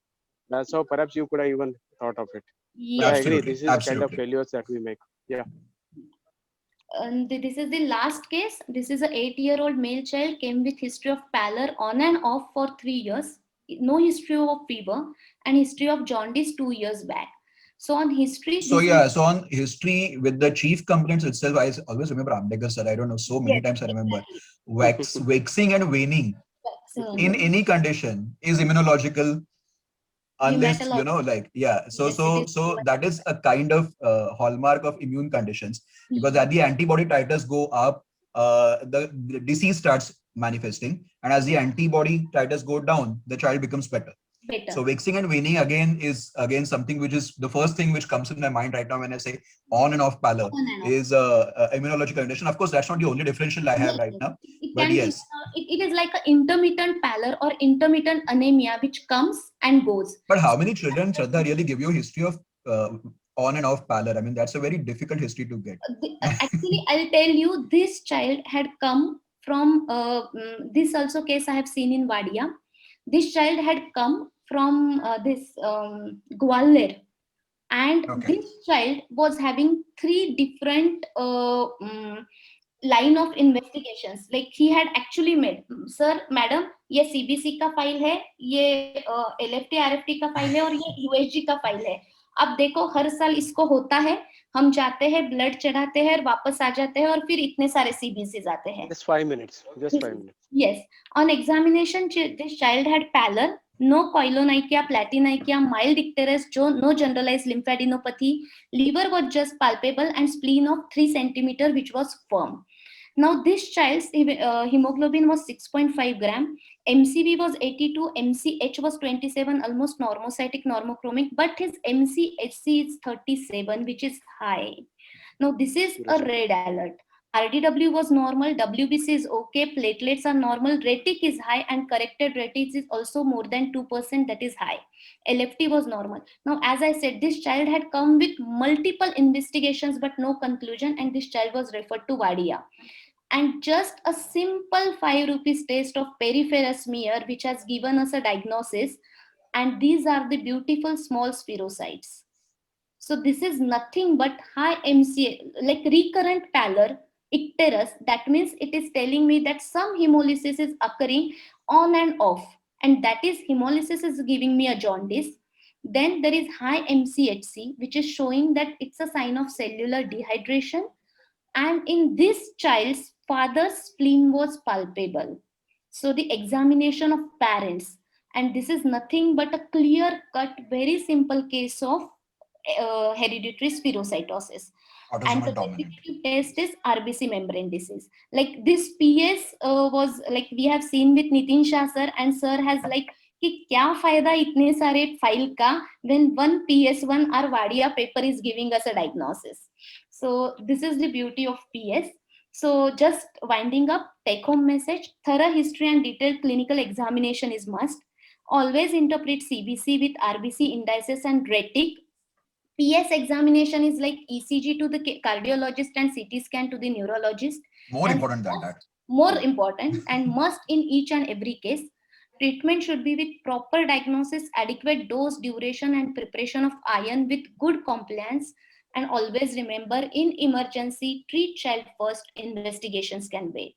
That's how perhaps you could have even thought of it. Yeah. I agree. This is the kind of failures that we make. Yeah. And this is the last case. This is an 8-year-old male child, came with history of pallor on and off for 3 years. No history of fever and history of jaundice 2 years back. So on history. So on history with the chief complaints itself, I always remember Ambedkar sir. I don't know, so many times I remember waxing and waning in any condition is immunological. unless you Hematology. know, like, yeah. So Yes, it is that is a kind of hallmark of immune conditions, because hematology. as the antibody titers go up, the disease starts manifesting, and as the antibody titers go down, the child becomes better. Better. So waxing and waning again is again something which is the first thing which comes in my mind right now when I say on and off pallor On and off. is a immunological condition. Of course, that's not the only differential I have Yes, right yes. now, It but can be, yes. it is like an intermittent pallor or intermittent anemia which comes and goes. But how many children, Shraddha, really give you a history of on and off pallor? I mean, that's a very difficult history to get. Actually, I'll tell you, this child had come from this also case I have seen in Vadia. This child had come from this Gwalior, and Okay. this child was having three different line of investigations. Like he had actually made, sir, madam, ये CBC का file है, ये LFT RFT का file है और ये USG का file है. अब देखो हर साल इसको होता है, हम जाते हैं, ब्लड चढ़ाते हैं, वापस आ जाते हैं और फिर इतने सारे CBCs आते हैं. Just 5 minutes. Just 5 minutes. Yes. On examination, this child had pallor, no koilonychia, platinichia, mild icterus, no generalized lymphadenopathy. Liver was just palpable and spleen of 3 centimeter, which was firm. Now, this child's hemoglobin was 6.5 gram, MCV was 82, MCH was 27, almost normocytic, normochromic, but his MCHC is 37, which is high. Now, this is a red alert. RDW was normal, WBC is okay, platelets are normal, retic is high, and corrected retic is also more than 2%, that is high. LFT was normal. Now, as I said, this child had come with multiple investigations but no conclusion, and this child was referred to Vadia. And just a simple 5 rupees test of peripheral smear, which has given us a diagnosis, and these are the beautiful small spherocytes. So this is nothing but high MCA, like recurrent pallor, icterus. That means it is telling me that some hemolysis is occurring on and off. And that is hemolysis is giving me a jaundice. Then there is high MCHC, which is showing that it's a sign of cellular dehydration. And in this child's father's spleen was palpable. So the examination of parents, and this is nothing but a clear cut, very simple case of hereditary spherocytosis. And Autosomal the dominant. definitive test is RBC membrane disease. Like this PS was like we have seen with Nitin Shah sir, and sir has like कि क्या फायदा इतने सारे file का when one PS1 or Vadia paper is giving us a diagnosis. So this is the beauty of PS. So just winding up, take home message, thorough history and detailed clinical examination is must. Always interpret CBC with RBC indices and retic. PS examination is like ECG to the cardiologist and CT scan to the neurologist. More And important than that. more important and must in each and every case. Treatment should be with proper diagnosis, adequate dose, duration, and preparation of iron with good compliance. And always remember, in emergency, treat child first, investigations can wait.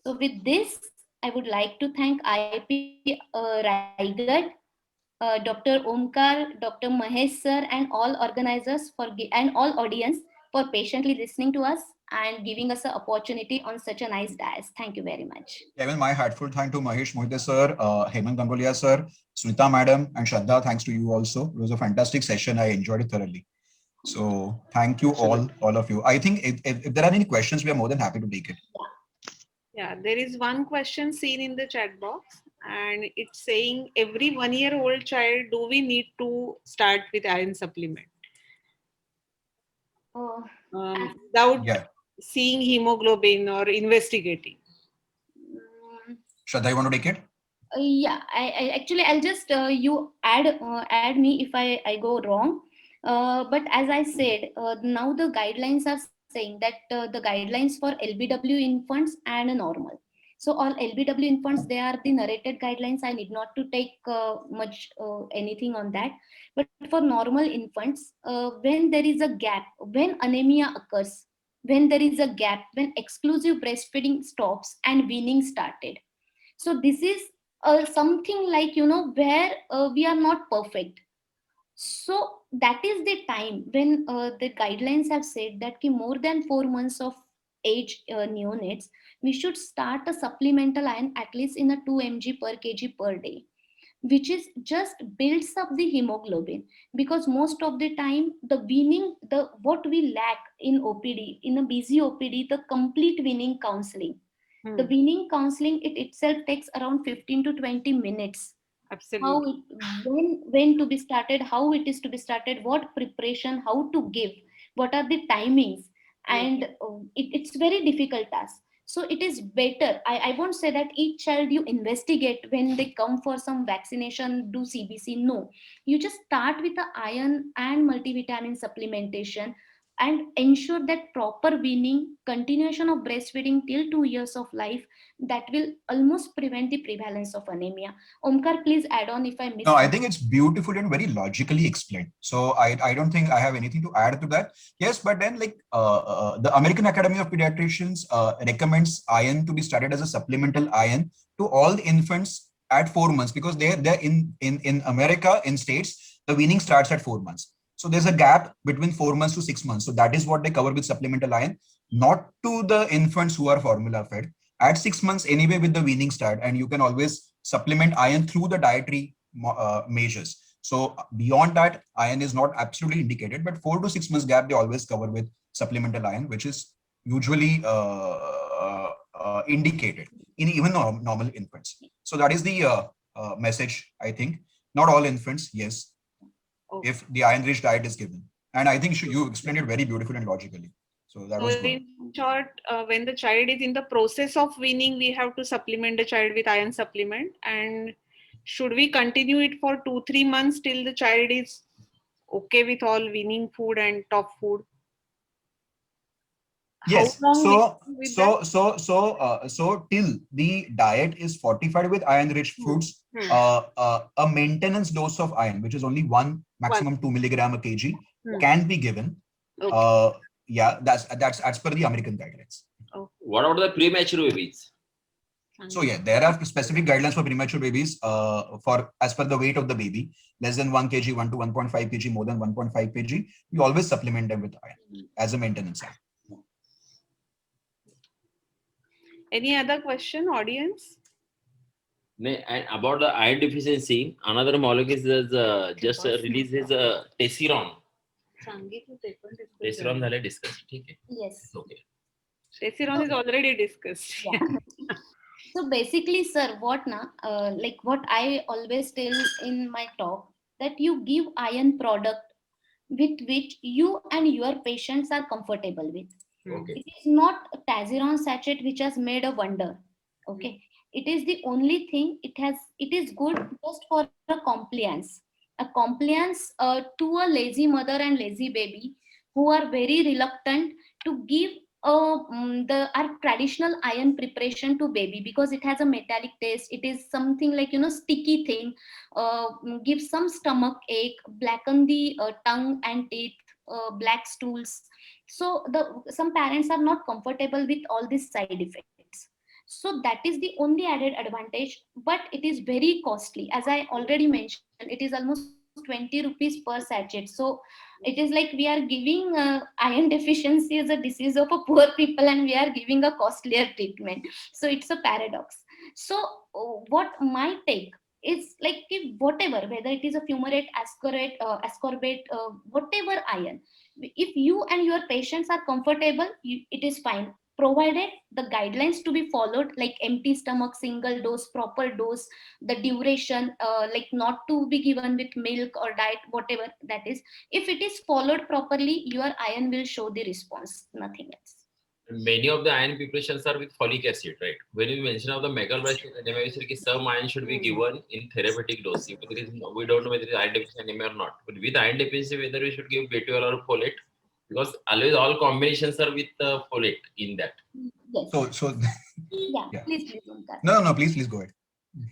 So with this, I would like to thank IIP Raigad, Dr. Omkar, Dr. Mahesh sir, and all organizers and all audience for patiently listening to us and giving us an opportunity on such a nice dais. Thank you very much. Even my heartfelt thank to Mahesh Mohite sir, Hemant Gangulia sir, Smita madam, and Shraddha. Thanks to you also. It was a fantastic session. I enjoyed it thoroughly. So thank you all of you. I think if there are any questions, we are more than happy to take it. Yeah, there is one question seen in the chat box, and it's saying every 1-year-old child, do we need to start with iron supplement without seeing hemoglobin or investigating? Shraddha, you want to take it? Yeah, I actually I'll just you add me if I go wrong. But as I said, now the guidelines are saying that the guidelines for LBW infants and normal. So all LBW infants, they are the narrated guidelines. I need not to take much anything on that. But for normal infants, when there is a gap, when anemia occurs, when there is a gap, when exclusive breastfeeding stops and weaning started. So this is something like, where we are not perfect. So that is the time when the guidelines have said that more than 4 months of age neonates, we should start a supplemental iron at least in a 2 mg per kg per day. which is just builds up the hemoglobin, because most of the time what we lack in OPD, in a busy OPD, the complete weaning counseling. The weaning counseling, it itself takes around 15 to 20 minutes. Absolutely. When to be started, how it is to be started, what preparation, how to give, what are the timings, and it's very difficult task. So it is better, I won't say that each child you investigate when they come for some vaccination, do CBC. No, you just start with the iron and multivitamin supplementation, and ensure that proper weaning, continuation of breastfeeding till 2 years of life, that will almost prevent the prevalence of anemia. Omkar, please add on if I missed. No, I think it's beautiful and very logically explained. So I don't think I have anything to add to that. Yes, but then like the American Academy of Pediatricians recommends iron to be started as a supplemental iron to all the infants at 4 months, because they're in America, in States, the weaning starts at 4 months. So there's a gap between 4 months to 6 months. So that is what they cover with supplemental iron, not to the infants who are formula fed. At 6 months anyway with the weaning start, and you can always supplement iron through the dietary measures. So beyond that, iron is not absolutely indicated, but 4 to 6 months gap they always cover with supplemental iron, which is usually indicated in even normal infants. So that is the message, I think. Not all infants, yes, if the iron-rich diet is given. And I think you explained it very beautifully and logically. So that was good. In short, when the child is in the process of weaning, we have to supplement the child with iron supplement. And should we continue it for 2-3 months till the child is okay with all weaning food and top food? Yes. So till the diet is fortified with iron-rich foods, a maintenance dose of iron, which is only maximum 2 milligram a kg, can be given. Okay. Yeah, that's as per the American guidelines. What about the premature babies? So yeah, there are specific guidelines for premature babies for as per the weight of the baby. Less than 1 kg, 1 to 1.5 kg, more than 1.5 kg. We always supplement them with iron as a maintenance iron. Any other question, audience? And about the iron deficiency, another molecule is just released is Tesiron. Tesiron झाले discussed, ठीक है? Yes. Okay. Tesiron is already discussed. Yeah. So basically, sir, what I always tell in my talk, that you give iron product with which you and your patients are comfortable with. Okay. It is not a Taziron sachet which has made a wonder. Okay. It is the only thing, it is good just for a compliance. A compliance to a lazy mother and lazy baby who are very reluctant to give our traditional iron preparation to baby, because it has a metallic taste. It is something like, sticky thing, give some stomach ache, blacken the tongue and teeth, black stools. So some parents are not comfortable with all these side effects. So that is the only added advantage, but it is very costly. As I already mentioned, it is almost 20 rupees per sachet. So it is like we are giving iron deficiency as a disease of a poor people, and we are giving a costlier treatment. So it's a paradox. So what my take is, like, if whatever, whether it is a fumarate, ascorbate, whatever iron, if you and your patients are comfortable, it is fine, provided the guidelines to be followed, like empty stomach, single dose, proper dose, the duration, like not to be given with milk or diet, whatever that is. If it is followed properly, your iron will show the response, nothing else. Many of the iron preparations are with folic acid, right? When you mention of the megaloblastosis anemia, you said some iron should be given in therapeutic dose. We don't know whether it is iron deficiency anemia or not. But with iron deficiency, whether we should give B12 or folate, because always all combinations are with folate in that. Yes. So yeah. Please. No, please go ahead.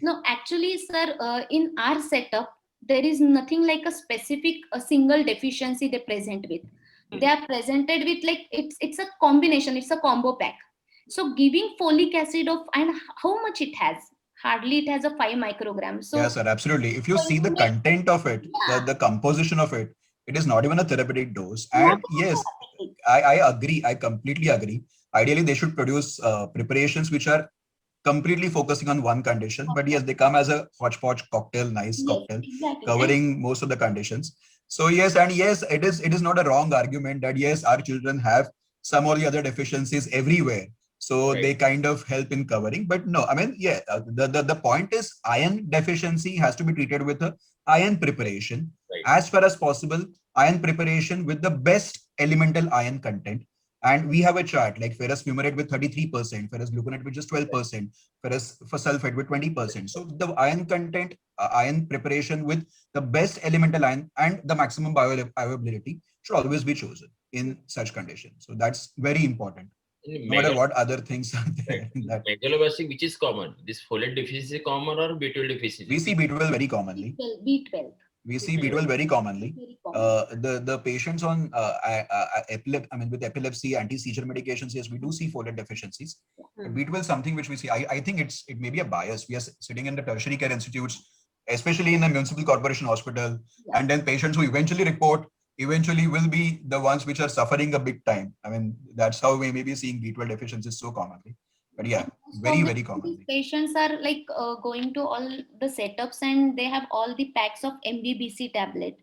No, actually, sir, in our setup, there is nothing like a specific single deficiency they present with. They are presented with, like, it's a combination, it's a combo pack. So giving folic acid and how much it has? Hardly it has a 5 micrograms. So yes, sir, absolutely. If you see the content of it, the composition of it, it is not even a therapeutic dose. And yes, I agree. I completely agree. Ideally, they should produce preparations which are completely focusing on one condition, but yes, they come as a hodgepodge cocktail, nice Yes, cocktail, exactly. covering most of the conditions. So yes, and yes, it is not a wrong argument that yes, our children have some or the other deficiencies everywhere. So Right. they kind of help in covering. But no, I mean, yeah, the point is iron deficiency has to be treated with a iron preparation Right. as far as possible, iron preparation with the best elemental iron content. And we have a chart like ferrous fumarate with 33%, ferrous gluconate with just 12%, ferrous for sulfate with 20%. So the iron content, iron preparation with the best elemental iron and the maximum bioavailability should always be chosen in such conditions. So that's very important, In no matter what other things are there. In that megaloblastic, which is common? This folate deficiency common or B12 deficiency? we see B12 very commonly. B12. We see B12 very commonly. Very common. The patients on with epilepsy, anti-seizure medications, yes, we do see folate deficiencies. But B12 is something which we see. I think it may be a bias. We are sitting in the tertiary care institutes, especially in the municipal corporation hospital, Yeah. and then patients who eventually report eventually will be the ones which are suffering a big time. I mean, that's how we may be seeing B12 deficiencies so commonly. But yeah, very, very commonly. These patients are like going to all the setups and they have all the packs of MVBC tablet.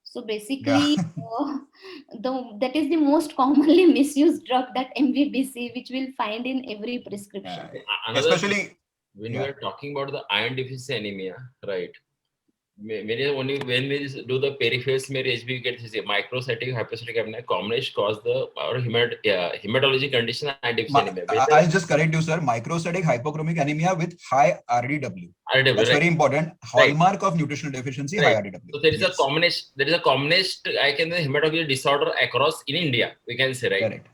So basically, that is the most commonly misused drug, that MVBC, which we'll find in every prescription. Another Especially when we are talking about the iron deficiency anemia, right? When we do the peripheral smear HB, we get this microcytic hypocytic anemia combination cause the hematology condition iron deficiency anemia. I'll just correct you, sir. Microcytic hypochromic anemia with high RDW. RDW, That's right. very important. Hallmark of nutritional deficiency, Right. high RDW. So there is Yes. a combination. There is a combination. I can say hematology disorder across in India. We can say, right. Correct.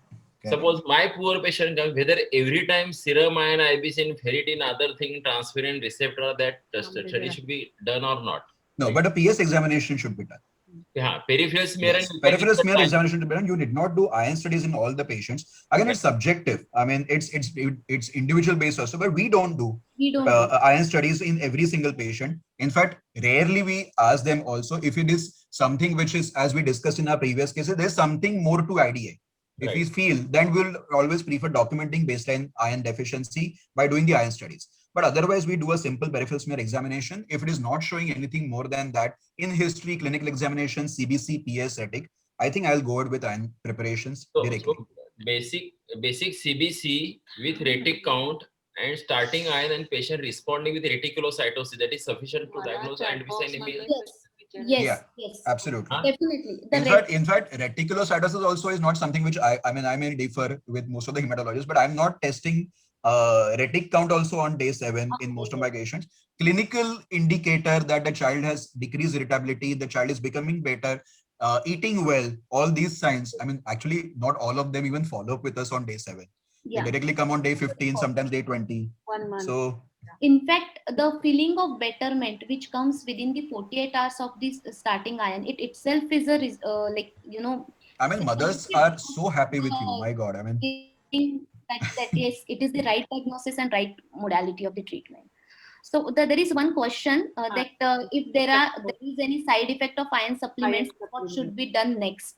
Suppose my poor patient comes, whether every time serum iron, IBC, ferritin, other thing, transferrin receptor, that study should be done or not. No, Right. but a PS examination should be done. Yeah, peripheral smear Yes. and Peripheral smear examination should be done. You did not do iron studies in all the patients. Again, it's subjective. I mean, it's individual based also, but we don't do iron studies in every single patient. In fact, rarely we ask them also if it is something which is, as we discussed in our previous cases, there's something more to IDA. If we feel, then we'll always prefer documenting baseline iron deficiency by doing the iron studies. But otherwise, we do a simple peripheral smear examination. If it is not showing anything more than that in history, clinical examination, CBC, PS, retic, I think I'll go with iron preparations directly. So basic CBC with retic count and starting iron and patient responding with reticulocytosis, that is sufficient to diagnose iron deficiency anemia. Yes, Absolutely. Definitely. In fact, reticulocytosis also is not something which I may differ with most of the hematologists, but I'm not testing retic count also on day 7 in most of my patients. Clinical indicator that the child has decreased irritability, the child is becoming better, eating well, all these signs. I mean, actually, not all of them even follow up with us on day 7. Yeah. They directly come on day 15, sometimes day 20. 1 month. So in fact, the feeling of betterment which comes within the 48 hours of this starting iron, it itself is a I mean, mothers are so happy with you. My God, I mean, that yes, it is the right diagnosis and right modality of the treatment. So there is one question that if there is any side effect of iron supplements, what should be done next?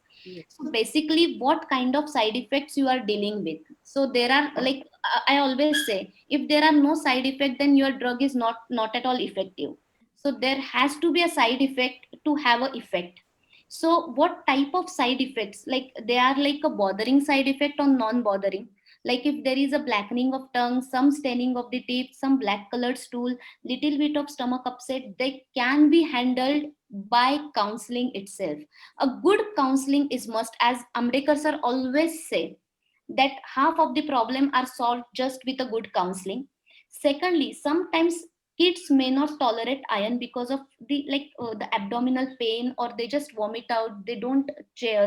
So basically, what kind of side effects you are dealing with? So there are, like I always say, if there are no side effect, then your drug is not at all effective. So there has to be a side effect to have an effect. So what type of side effects? Like they are like a bothering side effect or non-bothering. Like if there is a blackening of tongue, some staining of the teeth, some black colored stool, little bit of stomach upset, they can be handled by counseling itself. A good counseling is must, as Ambedkar sir always say, that half of the problem are solved just with a good counseling. Secondly, sometimes kids may not tolerate iron because of the the abdominal pain, or they just vomit out, they don't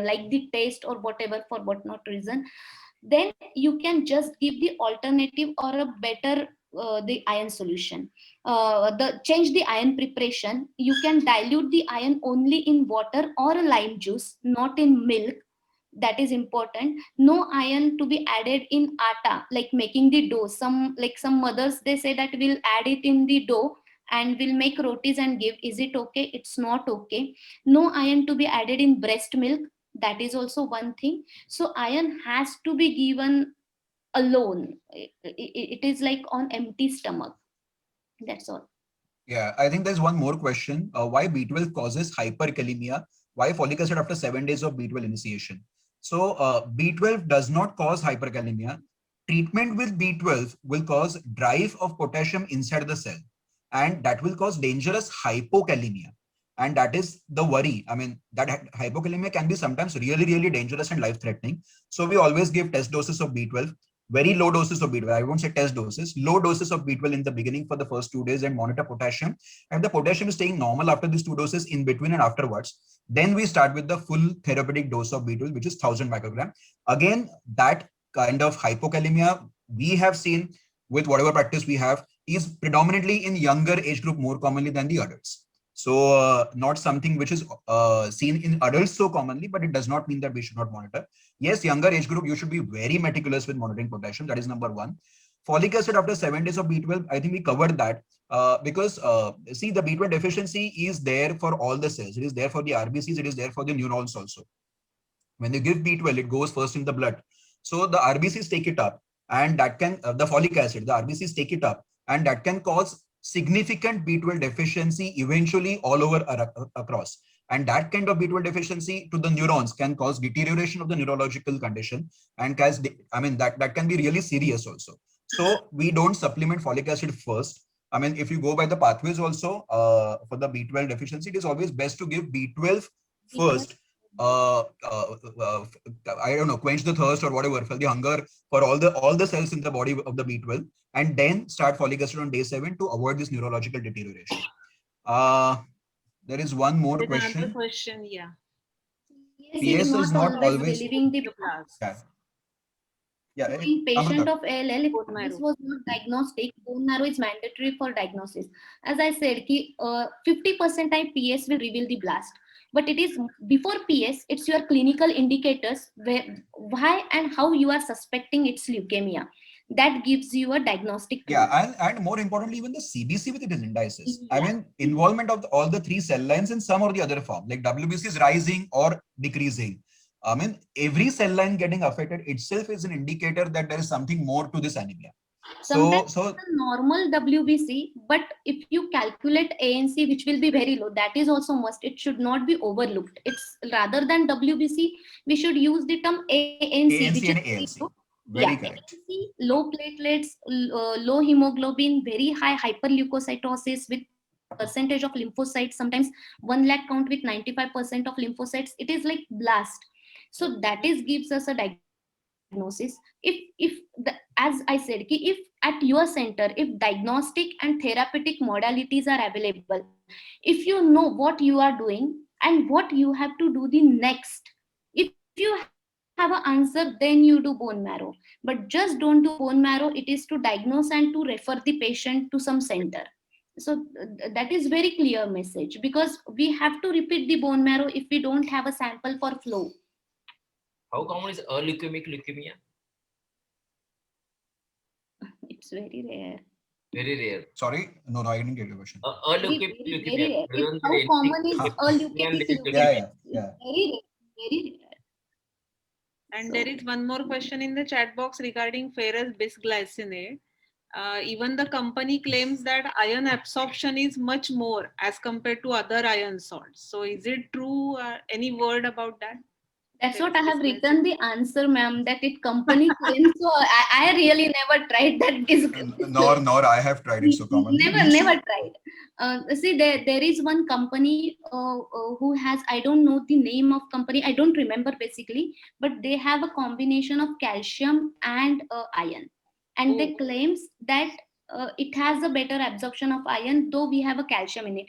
like the taste or whatever, for what not reason. Then you can just give the alternative or a better the iron solution. Change the iron preparation. You can dilute the iron only in water or a lime juice, not in milk. That is important. No iron to be added in atta, like making the dough. Some mothers, they say that we'll add it in the dough and we'll make rotis and give. Is it okay? It's not okay. No iron to be added in breast milk. That is also one thing. So iron has to be given alone. It is like on empty stomach. That's all. Yeah, I think there's one more question. Why B12 causes hyperkalemia? Why folic acid after 7 days of B12 initiation? So B12 does not cause hyperkalemia. Treatment with B12 will cause drive of potassium inside the cell, and that will cause dangerous hypokalemia. And that is the worry. I mean, that hypokalemia can be sometimes really, really dangerous and life-threatening. So we always give test doses of B12. Very low doses of B12. I won't say test doses, low doses of B12 in the beginning for the first 2 days and monitor potassium. And the potassium is staying normal after these 2 doses, in between and afterwards. Then we start with the full therapeutic dose of B12, which is 1000 microgram. Again, that kind of hypokalemia we have seen with whatever practice we have is predominantly in younger age group more commonly than the adults. So not something which is seen in adults so commonly, but it does not mean that we should not monitor. Yes, younger age group, you should be very meticulous with monitoring potassium. That is number one. Folic acid after 7 days of B12, I think we covered that because see, the B12 deficiency is there for all the cells. It is there for the RBCs. It is there for the neurons also. When you give B12, it goes first in the blood. So the RBCs take it up, and that can, the folic acid, the RBCs take it up, and that can cause significant B12 deficiency eventually all over across. And that kind of B12 deficiency to the neurons can cause deterioration of the neurological condition, and that can be really serious also. So we don't supplement folic acid first. I mean, if you go by the pathways also for the B12 deficiency, it is always best to give B12 first. I don't know, quench the thirst or whatever, for the hunger for all the cells in the body of the B12, and then start folic acid on day 7 to avoid this neurological deterioration. There is one more There's question. another question, yeah. Yes, PS is not always relieving the yeah. in patient Amrita. of ALL, if Bone marrow. this was not diagnostic, bone marrow is mandatory for diagnosis. As I said, 50% time PS will reveal the blast. But it is before PS, it's your clinical indicators why and how you are suspecting it's leukemia. That gives you a diagnostic tool. Yeah, and more importantly, even the CBC with its indices. Yeah. I mean, involvement of all the 3 cell lines in some or the other form, like WBC is rising or decreasing. I mean, every cell line getting affected itself is an indicator that there is something more to this anemia. Sometimes So it's a normal WBC, but if you calculate ANC, which will be very low, that is also must. It should not be overlooked. It's rather than WBC, we should use the term ANC, which and is ANC. Very correct. ANC, low platelets, low hemoglobin, very high hyperleukocytosis with percentage of lymphocytes. Sometimes 1 lakh count with 95% of lymphocytes. It is like blast. So that is gives us a diagnosis. As I said, if at your center, if diagnostic and therapeutic modalities are available, if you know what you are doing and what you have to do the next, if you have an answer, then you do bone marrow. But just don't do bone marrow. It is to diagnose and to refer the patient to some center. So that is very clear message, because we have to repeat the bone marrow if we don't have a sample for flow. How common is leukemic leukemia? It's very rare. Very rare. Sorry, no, I didn't get your question. Leukemic Very leukemia. rare. How common is leukemic leukemia? Yeah. Very rare. Very rare. And there is one more question in the chat box regarding ferrous bisglycinate. Even the company claims that iron absorption is much more as compared to other iron salts. So is it true? Any word about that? That's what I have written the answer, ma'am, that it company claims. So I really never tried that. Nor I have tried it so commonly. Never tried. See, there is one company who has, I don't know the name of company, I don't remember basically, but they have a combination of calcium and iron. And they claims that it has a better absorption of iron, though we have a calcium in it.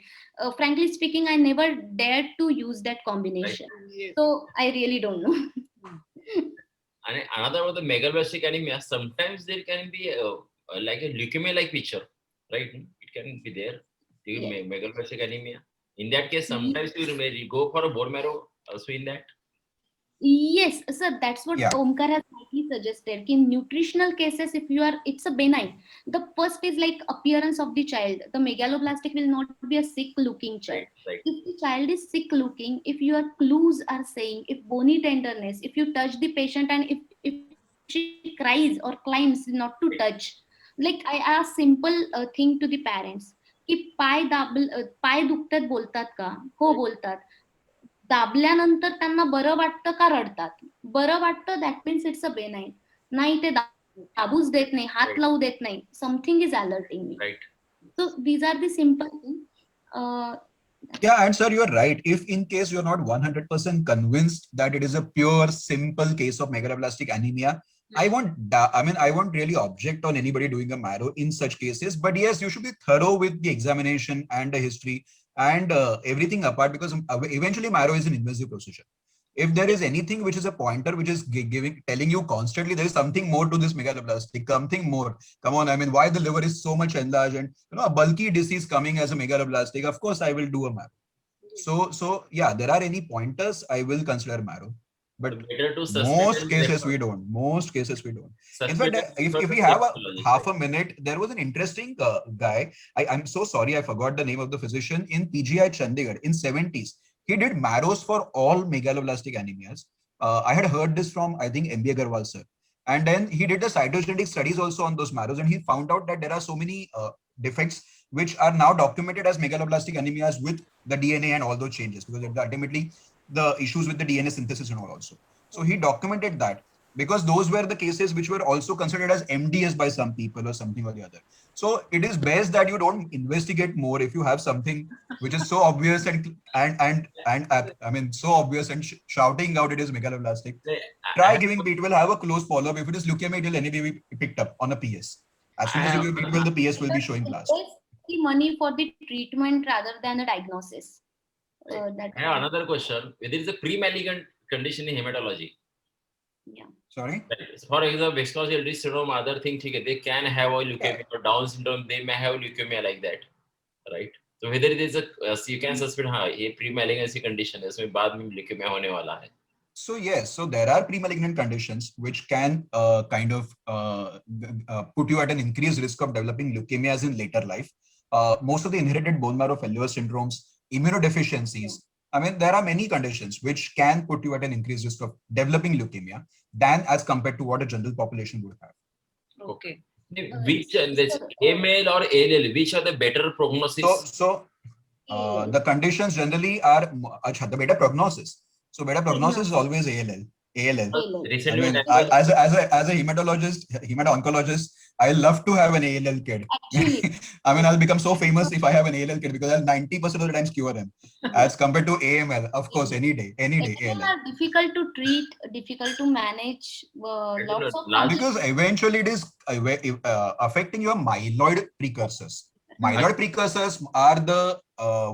Frankly speaking, I never dared to use that combination. Yes. So I really don't know. And another of the megaloblastic anemia, sometimes there can be like a leukemia-like picture, right? It can be there. Yes. Megaloblastic anemia. In that case, sometimes you go for a bone marrow also in that. Yes, sir, that's what Omkar has suggested. In nutritional cases, if you are, it's a benign. The first is like appearance of the child. The megaloblastic will not be a sick looking child. Right. If the child is sick looking, if your clues are saying, if bony tenderness, if you touch the patient and if she cries or climbs, not to touch. Like I ask simple thing to the parents की पाय दुखतात बोलतात का? हो बोलतात. दाबल्यानंतर त्यांना बरं वाटतं का रडतात? बरं वाटतं, दॅट मीन्स इट्स अ बेनाईन. नाही ते दाबूच देत नाही, हात लावू देत नाही, something is alerting me. Right. So these are the simple things. Yeah, and sir, you're right. If in case you're not 100% convinced that it is a pure, simple case of megaloblastic anemia, I won't really object on anybody doing a marrow in such cases. But yes, you should be thorough with the examination and the history and everything apart, because eventually marrow is an invasive procedure. If there is anything which is a pointer which is telling you constantly there is something more to this megaloblastic, something more. Come on, I mean, why the liver is so much enlarged and a bulky disease coming as a megaloblastic? Of course, I will do a marrow. So yeah, there are any pointers, I will consider marrow. But Better to suspect most and cases refer. we don't. Most cases we don't. In Suspect fact, and if refer we to have hepatologist, half a right? minute, there was an interesting guy. I'm so sorry, I forgot the name of the physician in PGI Chandigarh in 70s. He did marrows for all megaloblastic anemias. I had heard this from, I think, MB Agarwal sir. And then he did the cytogenetic studies also on those marrows, and he found out that there are so many defects which are now documented as megaloblastic anemias with the DNA and all those changes, because ultimately the issues with the DNA synthesis and all also. So he documented that, because those were the cases which were also considered as MDS by some people or something or the other. So it is best that you don't investigate more if you have something which is so obvious and I mean so obvious and shouting out it is megaloblastic. Try giving B12, have a close follow-up. If it is leukemia, it will anyway be picked up on a PS. As soon as you give B12, the PS will be showing blast. The money for the treatment rather than the diagnosis. I have another question. Whether it's a pre-malignant condition in hematology. Sorry? For example, Bexley Eldridge syndrome, other thing, they can have a leukemia or Down syndrome, they may have leukemia like that, right? So whether it is you can suspect a pre-malignancy condition, इसमें बाद में leukemia होने वाला है. So yes, so there are pre-malignant conditions which can kind of put you at an increased risk of developing leukemias in later life. Most of the inherited bone marrow failure syndromes, immunodeficiencies, I mean, there are many conditions which can put you at an increased risk of developing leukemia than as compared to what a general population would have. Okay. Which this AML or ALL, which are the better prognosis? So the conditions generally are the better prognosis. So better prognosis is always ALL. Recently, I mean, as a hematologist, I love to have an ALL kid. I mean, I'll become so famous if I have an ALL kid, because I'll 90% of the times cure them, as compared to AML. Of course, any day. ALL are difficult to treat, difficult to manage. Lots of because eventually it is affecting your myeloid precursors. Myeloid precursors are the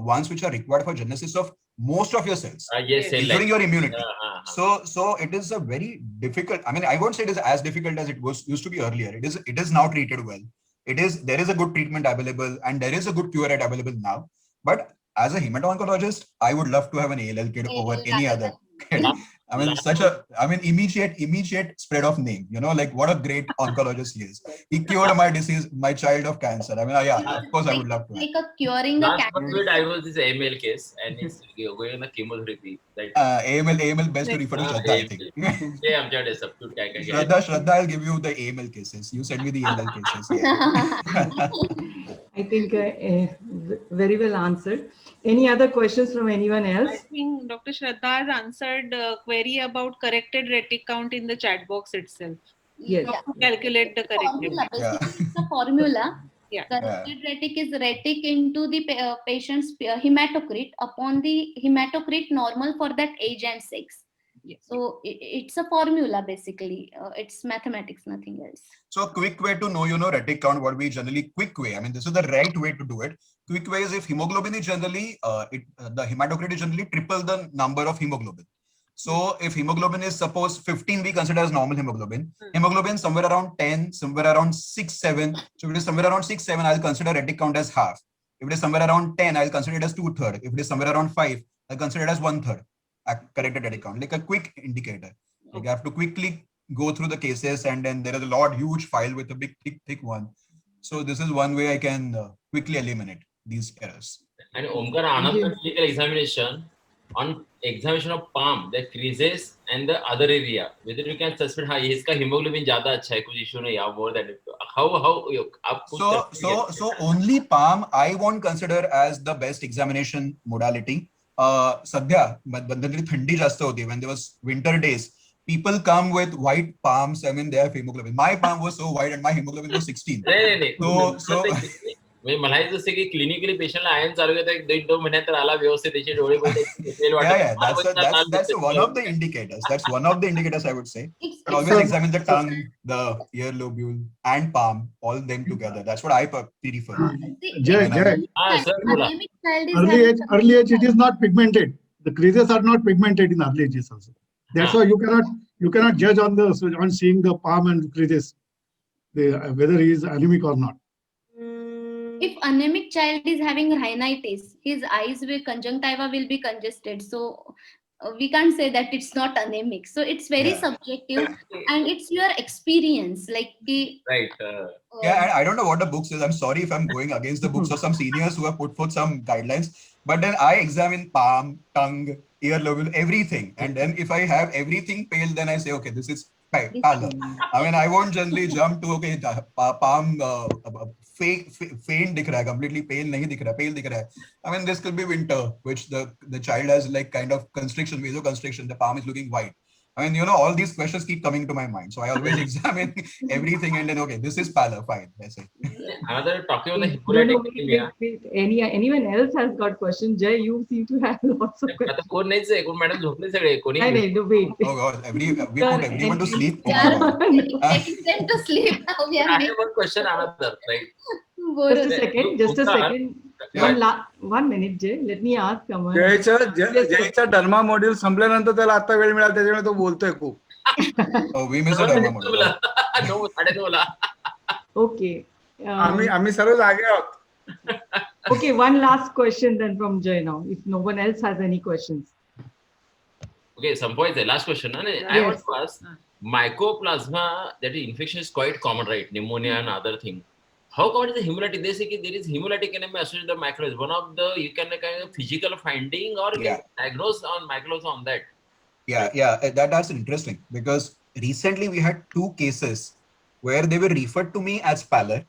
ones which are required for genesis of most of your cells, yes, including your immunity. So it is a very difficult. I mean, I won't say it is as difficult as it used to be earlier. It is now treated well. There is a good treatment available, and there is a good cure rate available now. But as a hemato-oncologist, I would love to have an ALL kid over any other kid. I mean, immediate spread of name, like what a great oncologist he is. He cured my disease, my child of cancer. I mean, yeah, of course I would love to. Like a curing a Last cancer. month I was this AML case and it's going on a chemotherapy. Like, AML best to refer to Shraddha, I think. Yeah, I'm just substitute. Shraddha, I'll give you the AML cases. You send me the ALL cases. Yeah. I think very well answered. Any other questions from anyone else? I think Dr. Shraddha has answered the query about corrected retic count in the chat box itself. Yes. How to calculate the corrected. Formula. Basically, it's a formula. Yeah. Corrected retic is retic into the patient's hematocrit upon the hematocrit normal for that age and sex. Yes. So it's a formula basically. It's mathematics, nothing else. So a quick way to know, retic count, what we generally, quick way, I mean, this is the right way to do it. Quick way is if hemoglobin is generally, the hematocrit is generally triple the number of hemoglobin. So if hemoglobin is suppose 15, we consider as normal hemoglobin. Hemoglobin somewhere around 10, somewhere around 6, 7. So if it is somewhere around 6, 7, I'll consider retic count as half. If it is somewhere around 10, I'll consider it as 2/3. If it is somewhere around 5, I'll consider it as 1/3. Corrected retic count, like a quick indicator. Like I have to quickly go through the cases, and then there is a huge file with a big, thick one. So this is one way I can quickly eliminate these errors. And Omkar, another clinical examination, on examination of palm, the creases and the other area, whether you can suspect हाँ इसका hemoglobin ज़्यादा अच्छा है, कुछ issue नहीं है, more than how आप खुद so only palm I won't consider as the best examination modality. सध्या बंदरी थंडी जास्त होती, when there was winter days, people come with white palms. I mean, they have hemoglobin. My palm was so white and my hemoglobin was 16. नाही म्हणजे मला जसं की clinically पेशंटला आयन चालू करता 1-2 महिन्यात तर आला व्यवस्थित त्याचे डोळे That's one of the indicators. That's one of the indicators I would say. But always examine the tongue, the ear lobule, and palm, all them together. That's what I prefer. Jay, early age, it is not pigmented. The creases are not pigmented in early ages also. That's why you cannot judge on seeing the palm and creases, whether he is anemic or not. If anemic child is having rhinitis, his eyes conjunctiva will be congested. So we can't say that it's not anemic. So it's very subjective, and it's your experience. Like right. And I don't know what the book says. I'm sorry if I'm going against the books of some seniors who have put forth some guidelines. But then I examine palm, tongue, ear lobule, everything. And then if I have everything pale, then I say, okay, this is pallor. I mean, I won't generally jump to, okay, palm faint dikh raha hai, completely pale nahi dikh raha, pale dikh raha hai. I mean, this could be winter, which the child has like kind of constriction, vasoconstriction, the palm is looking white. I mean, all these questions keep coming to my mind. So I always examine everything and then, okay, this is pallor, fine. That's it. Another talking about the hemolytic anemia. Anyone else has got questions? Jay, you seem to have lots of questions. आता कोण नाहीच आहे, कोण madam झोपले सगळे, कोणी Wait. Oh God, we put everyone to sleep. Oh Yeah. my God. taking them to sleep now. We I are have one question another, right? Just a second. One minute, Jay. Let me ask someone. जयचा derma module संपल्यानंतर त्याला आता वेळ मिळाला, त्याच्यामुळे तो बोलतोय खूप. Oh, we missed the Dharma module. 9:30 Okay. आम्ही सर्व जागे आहोत. Okay, one last question then from Jay now, if no one else has any questions. Okay, संपवायचं last question. I want to ask, mycoplasma, that infection is quite common, right? Pneumonia and other thing. How common is the hemolytic? They say there is hemolytic anemia associated with the macros. One of the, you can kind of physical finding or diagnose on macros on that. Yeah, that's interesting because recently we had 2 cases where they were referred to me as pallor.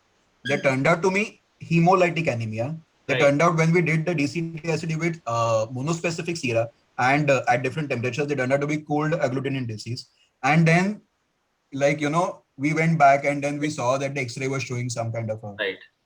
They turned out to me hemolytic anemia. They turned out when we did the DCT with monospecific sera and at different temperatures, they turned out to be cold agglutinin disease. And then, we went back and then we saw that the X-ray was showing some kind of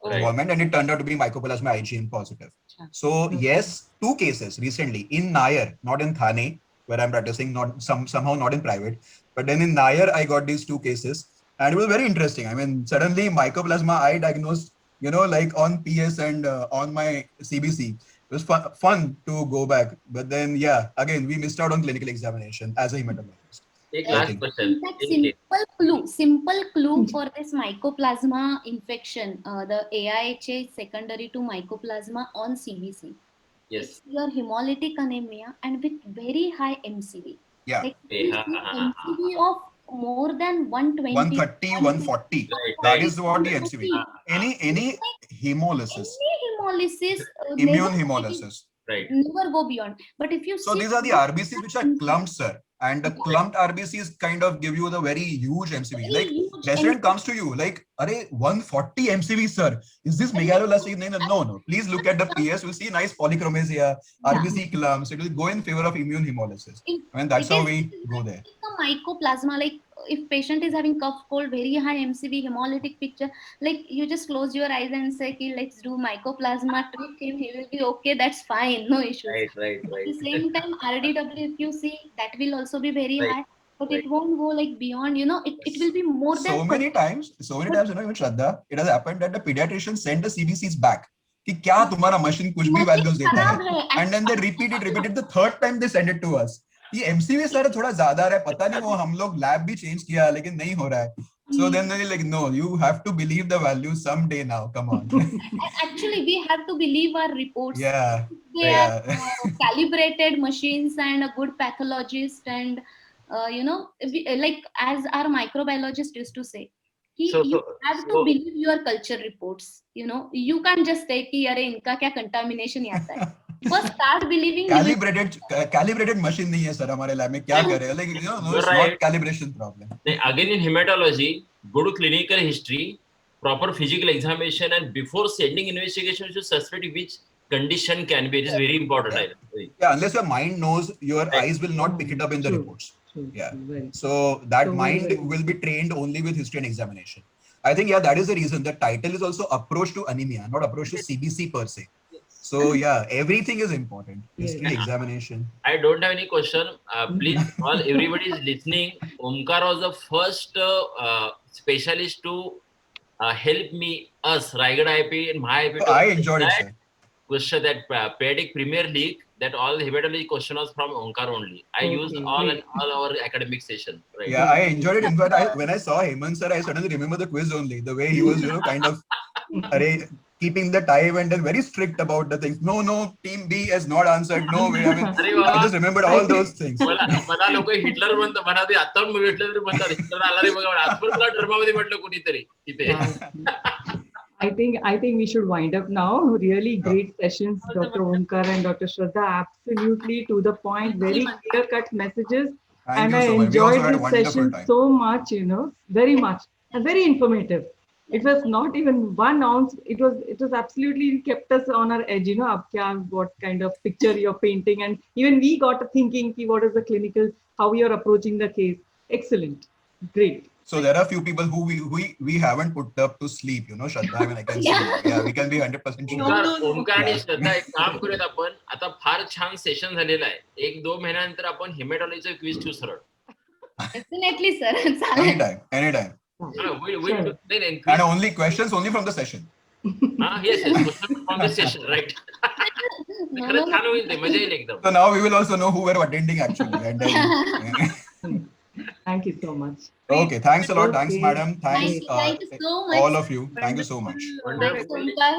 involvement, and it turned out to be mycoplasma IgM positive. So yes, 2 cases recently in Nair, not in Thane, where I'm practicing, somehow not in private, but then in Nair, I got these 2 cases, and it was very interesting. I mean, suddenly mycoplasma I diagnosed, like on PS and on my CBC. It was fun to go back, but then again, we missed out on clinical examination as a hematologist. Last question. In fact, simple clue for this mycoplasma infection, the AIHA is secondary to mycoplasma on CBC. Yes. It's your hemolytic anemia and with very high MCV. Yeah. Like MCV of more than 120. 130, 140. That is what the MCV. Any hemolysis. Immune hemolysis. Right. Never go beyond. But if you so these are the RBCs which are clumped, sir. And the clumped RBCs kind of give you the very huge MCV. Like, resident comes to you like, "Arey, 140 MCV, sir. Is this megalolactic?" No. Please look at the PS. You'll see nice polychromasia, RBC clumps. It will go in favor of immune hemolysis. And that's how we go there. The mycoplasma, like if patient is having cough, cold, very high MCV, hemolytic picture, like you just close your eyes and say, let's do mycoplasma, treat him, he will be okay. That's fine, no issues. Right. At the same time, RDW, if you see, that will also be very high, but it won't go like beyond, it will be more than. So many times, even Shraddha, it has happened that the pediatrician sent the CBCs back. कि क्या तुम्हारा machine कुछ भी values देता है, and then they repeated the 3rd time they send it to us. ये MCV sir थोड़ा ज्यादा है, पता नहीं वो हम लोग lab भी change किया लेकिन नहीं हो रहा है. So then they're like, no, you have to believe the values someday now. Come on. Actually, we have to believe our reports. Yeah. They are calibrated machines and a good pathologist, and like as our microbiologist used to say, you have to believe your culture reports. You can't just say कि अरे इनका क्या contamination आता है. First, start believing. you will- calibrated machine नहीं है sir हमारे lab में क्या करे like you know no, You're it's right. not calibration problem. Again, in hematology, go to clinical history, proper physical examination, and before sending investigation, you should suspect which condition can be. It is very important. Yeah, unless your mind knows, your Right. eyes will not pick it up in the True. reports. True, Yeah. true, very. So that So mind very- will be trained only with history and examination. I think yeah, that is the reason the title is also approach to anemia, not approach to CBC per se. So yeah, everything is important. History, Yes. examination. I don't have any question. Please, all everybody is listening. Omkar was the first specialist to help me, us, Raigad IP and my IP. So I enjoyed it, sir. Question that Pedic Premier League, that all hematology question was from Omkar only. I used Okay, all great. all our academic session. Right. Yeah, I enjoyed it. In fact, when I saw Hemant sir, I suddenly remember the quiz only. The way he was, you know, kind of keeping the time and then very strict about the things. No, team B has not answered. No way. I mean, अरे I Baba, just remembered all those things. मला लोक Hitler म्हणतात म्हणा आता Hitler म्हणतात Hitler आला रे बघा आजपर तुला धर्मामध्ये म्हटलं कोणीतरी तिथे I think we should wind up now. Really great sessions, Dr. Omkar and Dr. Shraddha. Absolutely to the point, very clear-cut messages. Thank And you I so much. We also enjoyed had a this wonderful session time. so much, you know, very much, and very informative. It was not even 1 ounce. It was absolutely kept us on our edge, you know, what kind of picture you're painting. And even we got thinking, what is the clinical, how you're approaching the case. Excellent. Great. So there are few people who we haven't put up to sleep, you know, Shraddha. I mean, I can see. Yeah, we can be 100% sure. Omkar आणि श्रद्धा एक काम करूयात आपण आता फार छान session झालेलं आहे 1-2 महिन्यानंतर आपण हेमॅटॉलॉजीचं क्विज ठेवू सरळ Definitely, sir. चालेल. Anytime. We'll And only questions only from the session. yes, question from the session, right? खरंच छान होईल ते मजा येईल एकदम So now we will also know who were attending actually. And then, Thank you so much. okay, thanks a lot. Thanks, Okay. madam. Thanks, Thank you so much. all of you. Thank you so much. Thanks, Omkar.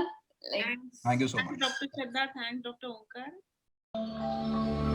Thanks. Thank you so Thanks, much. Dr. Shraddha. Thanks, Dr. Omkar.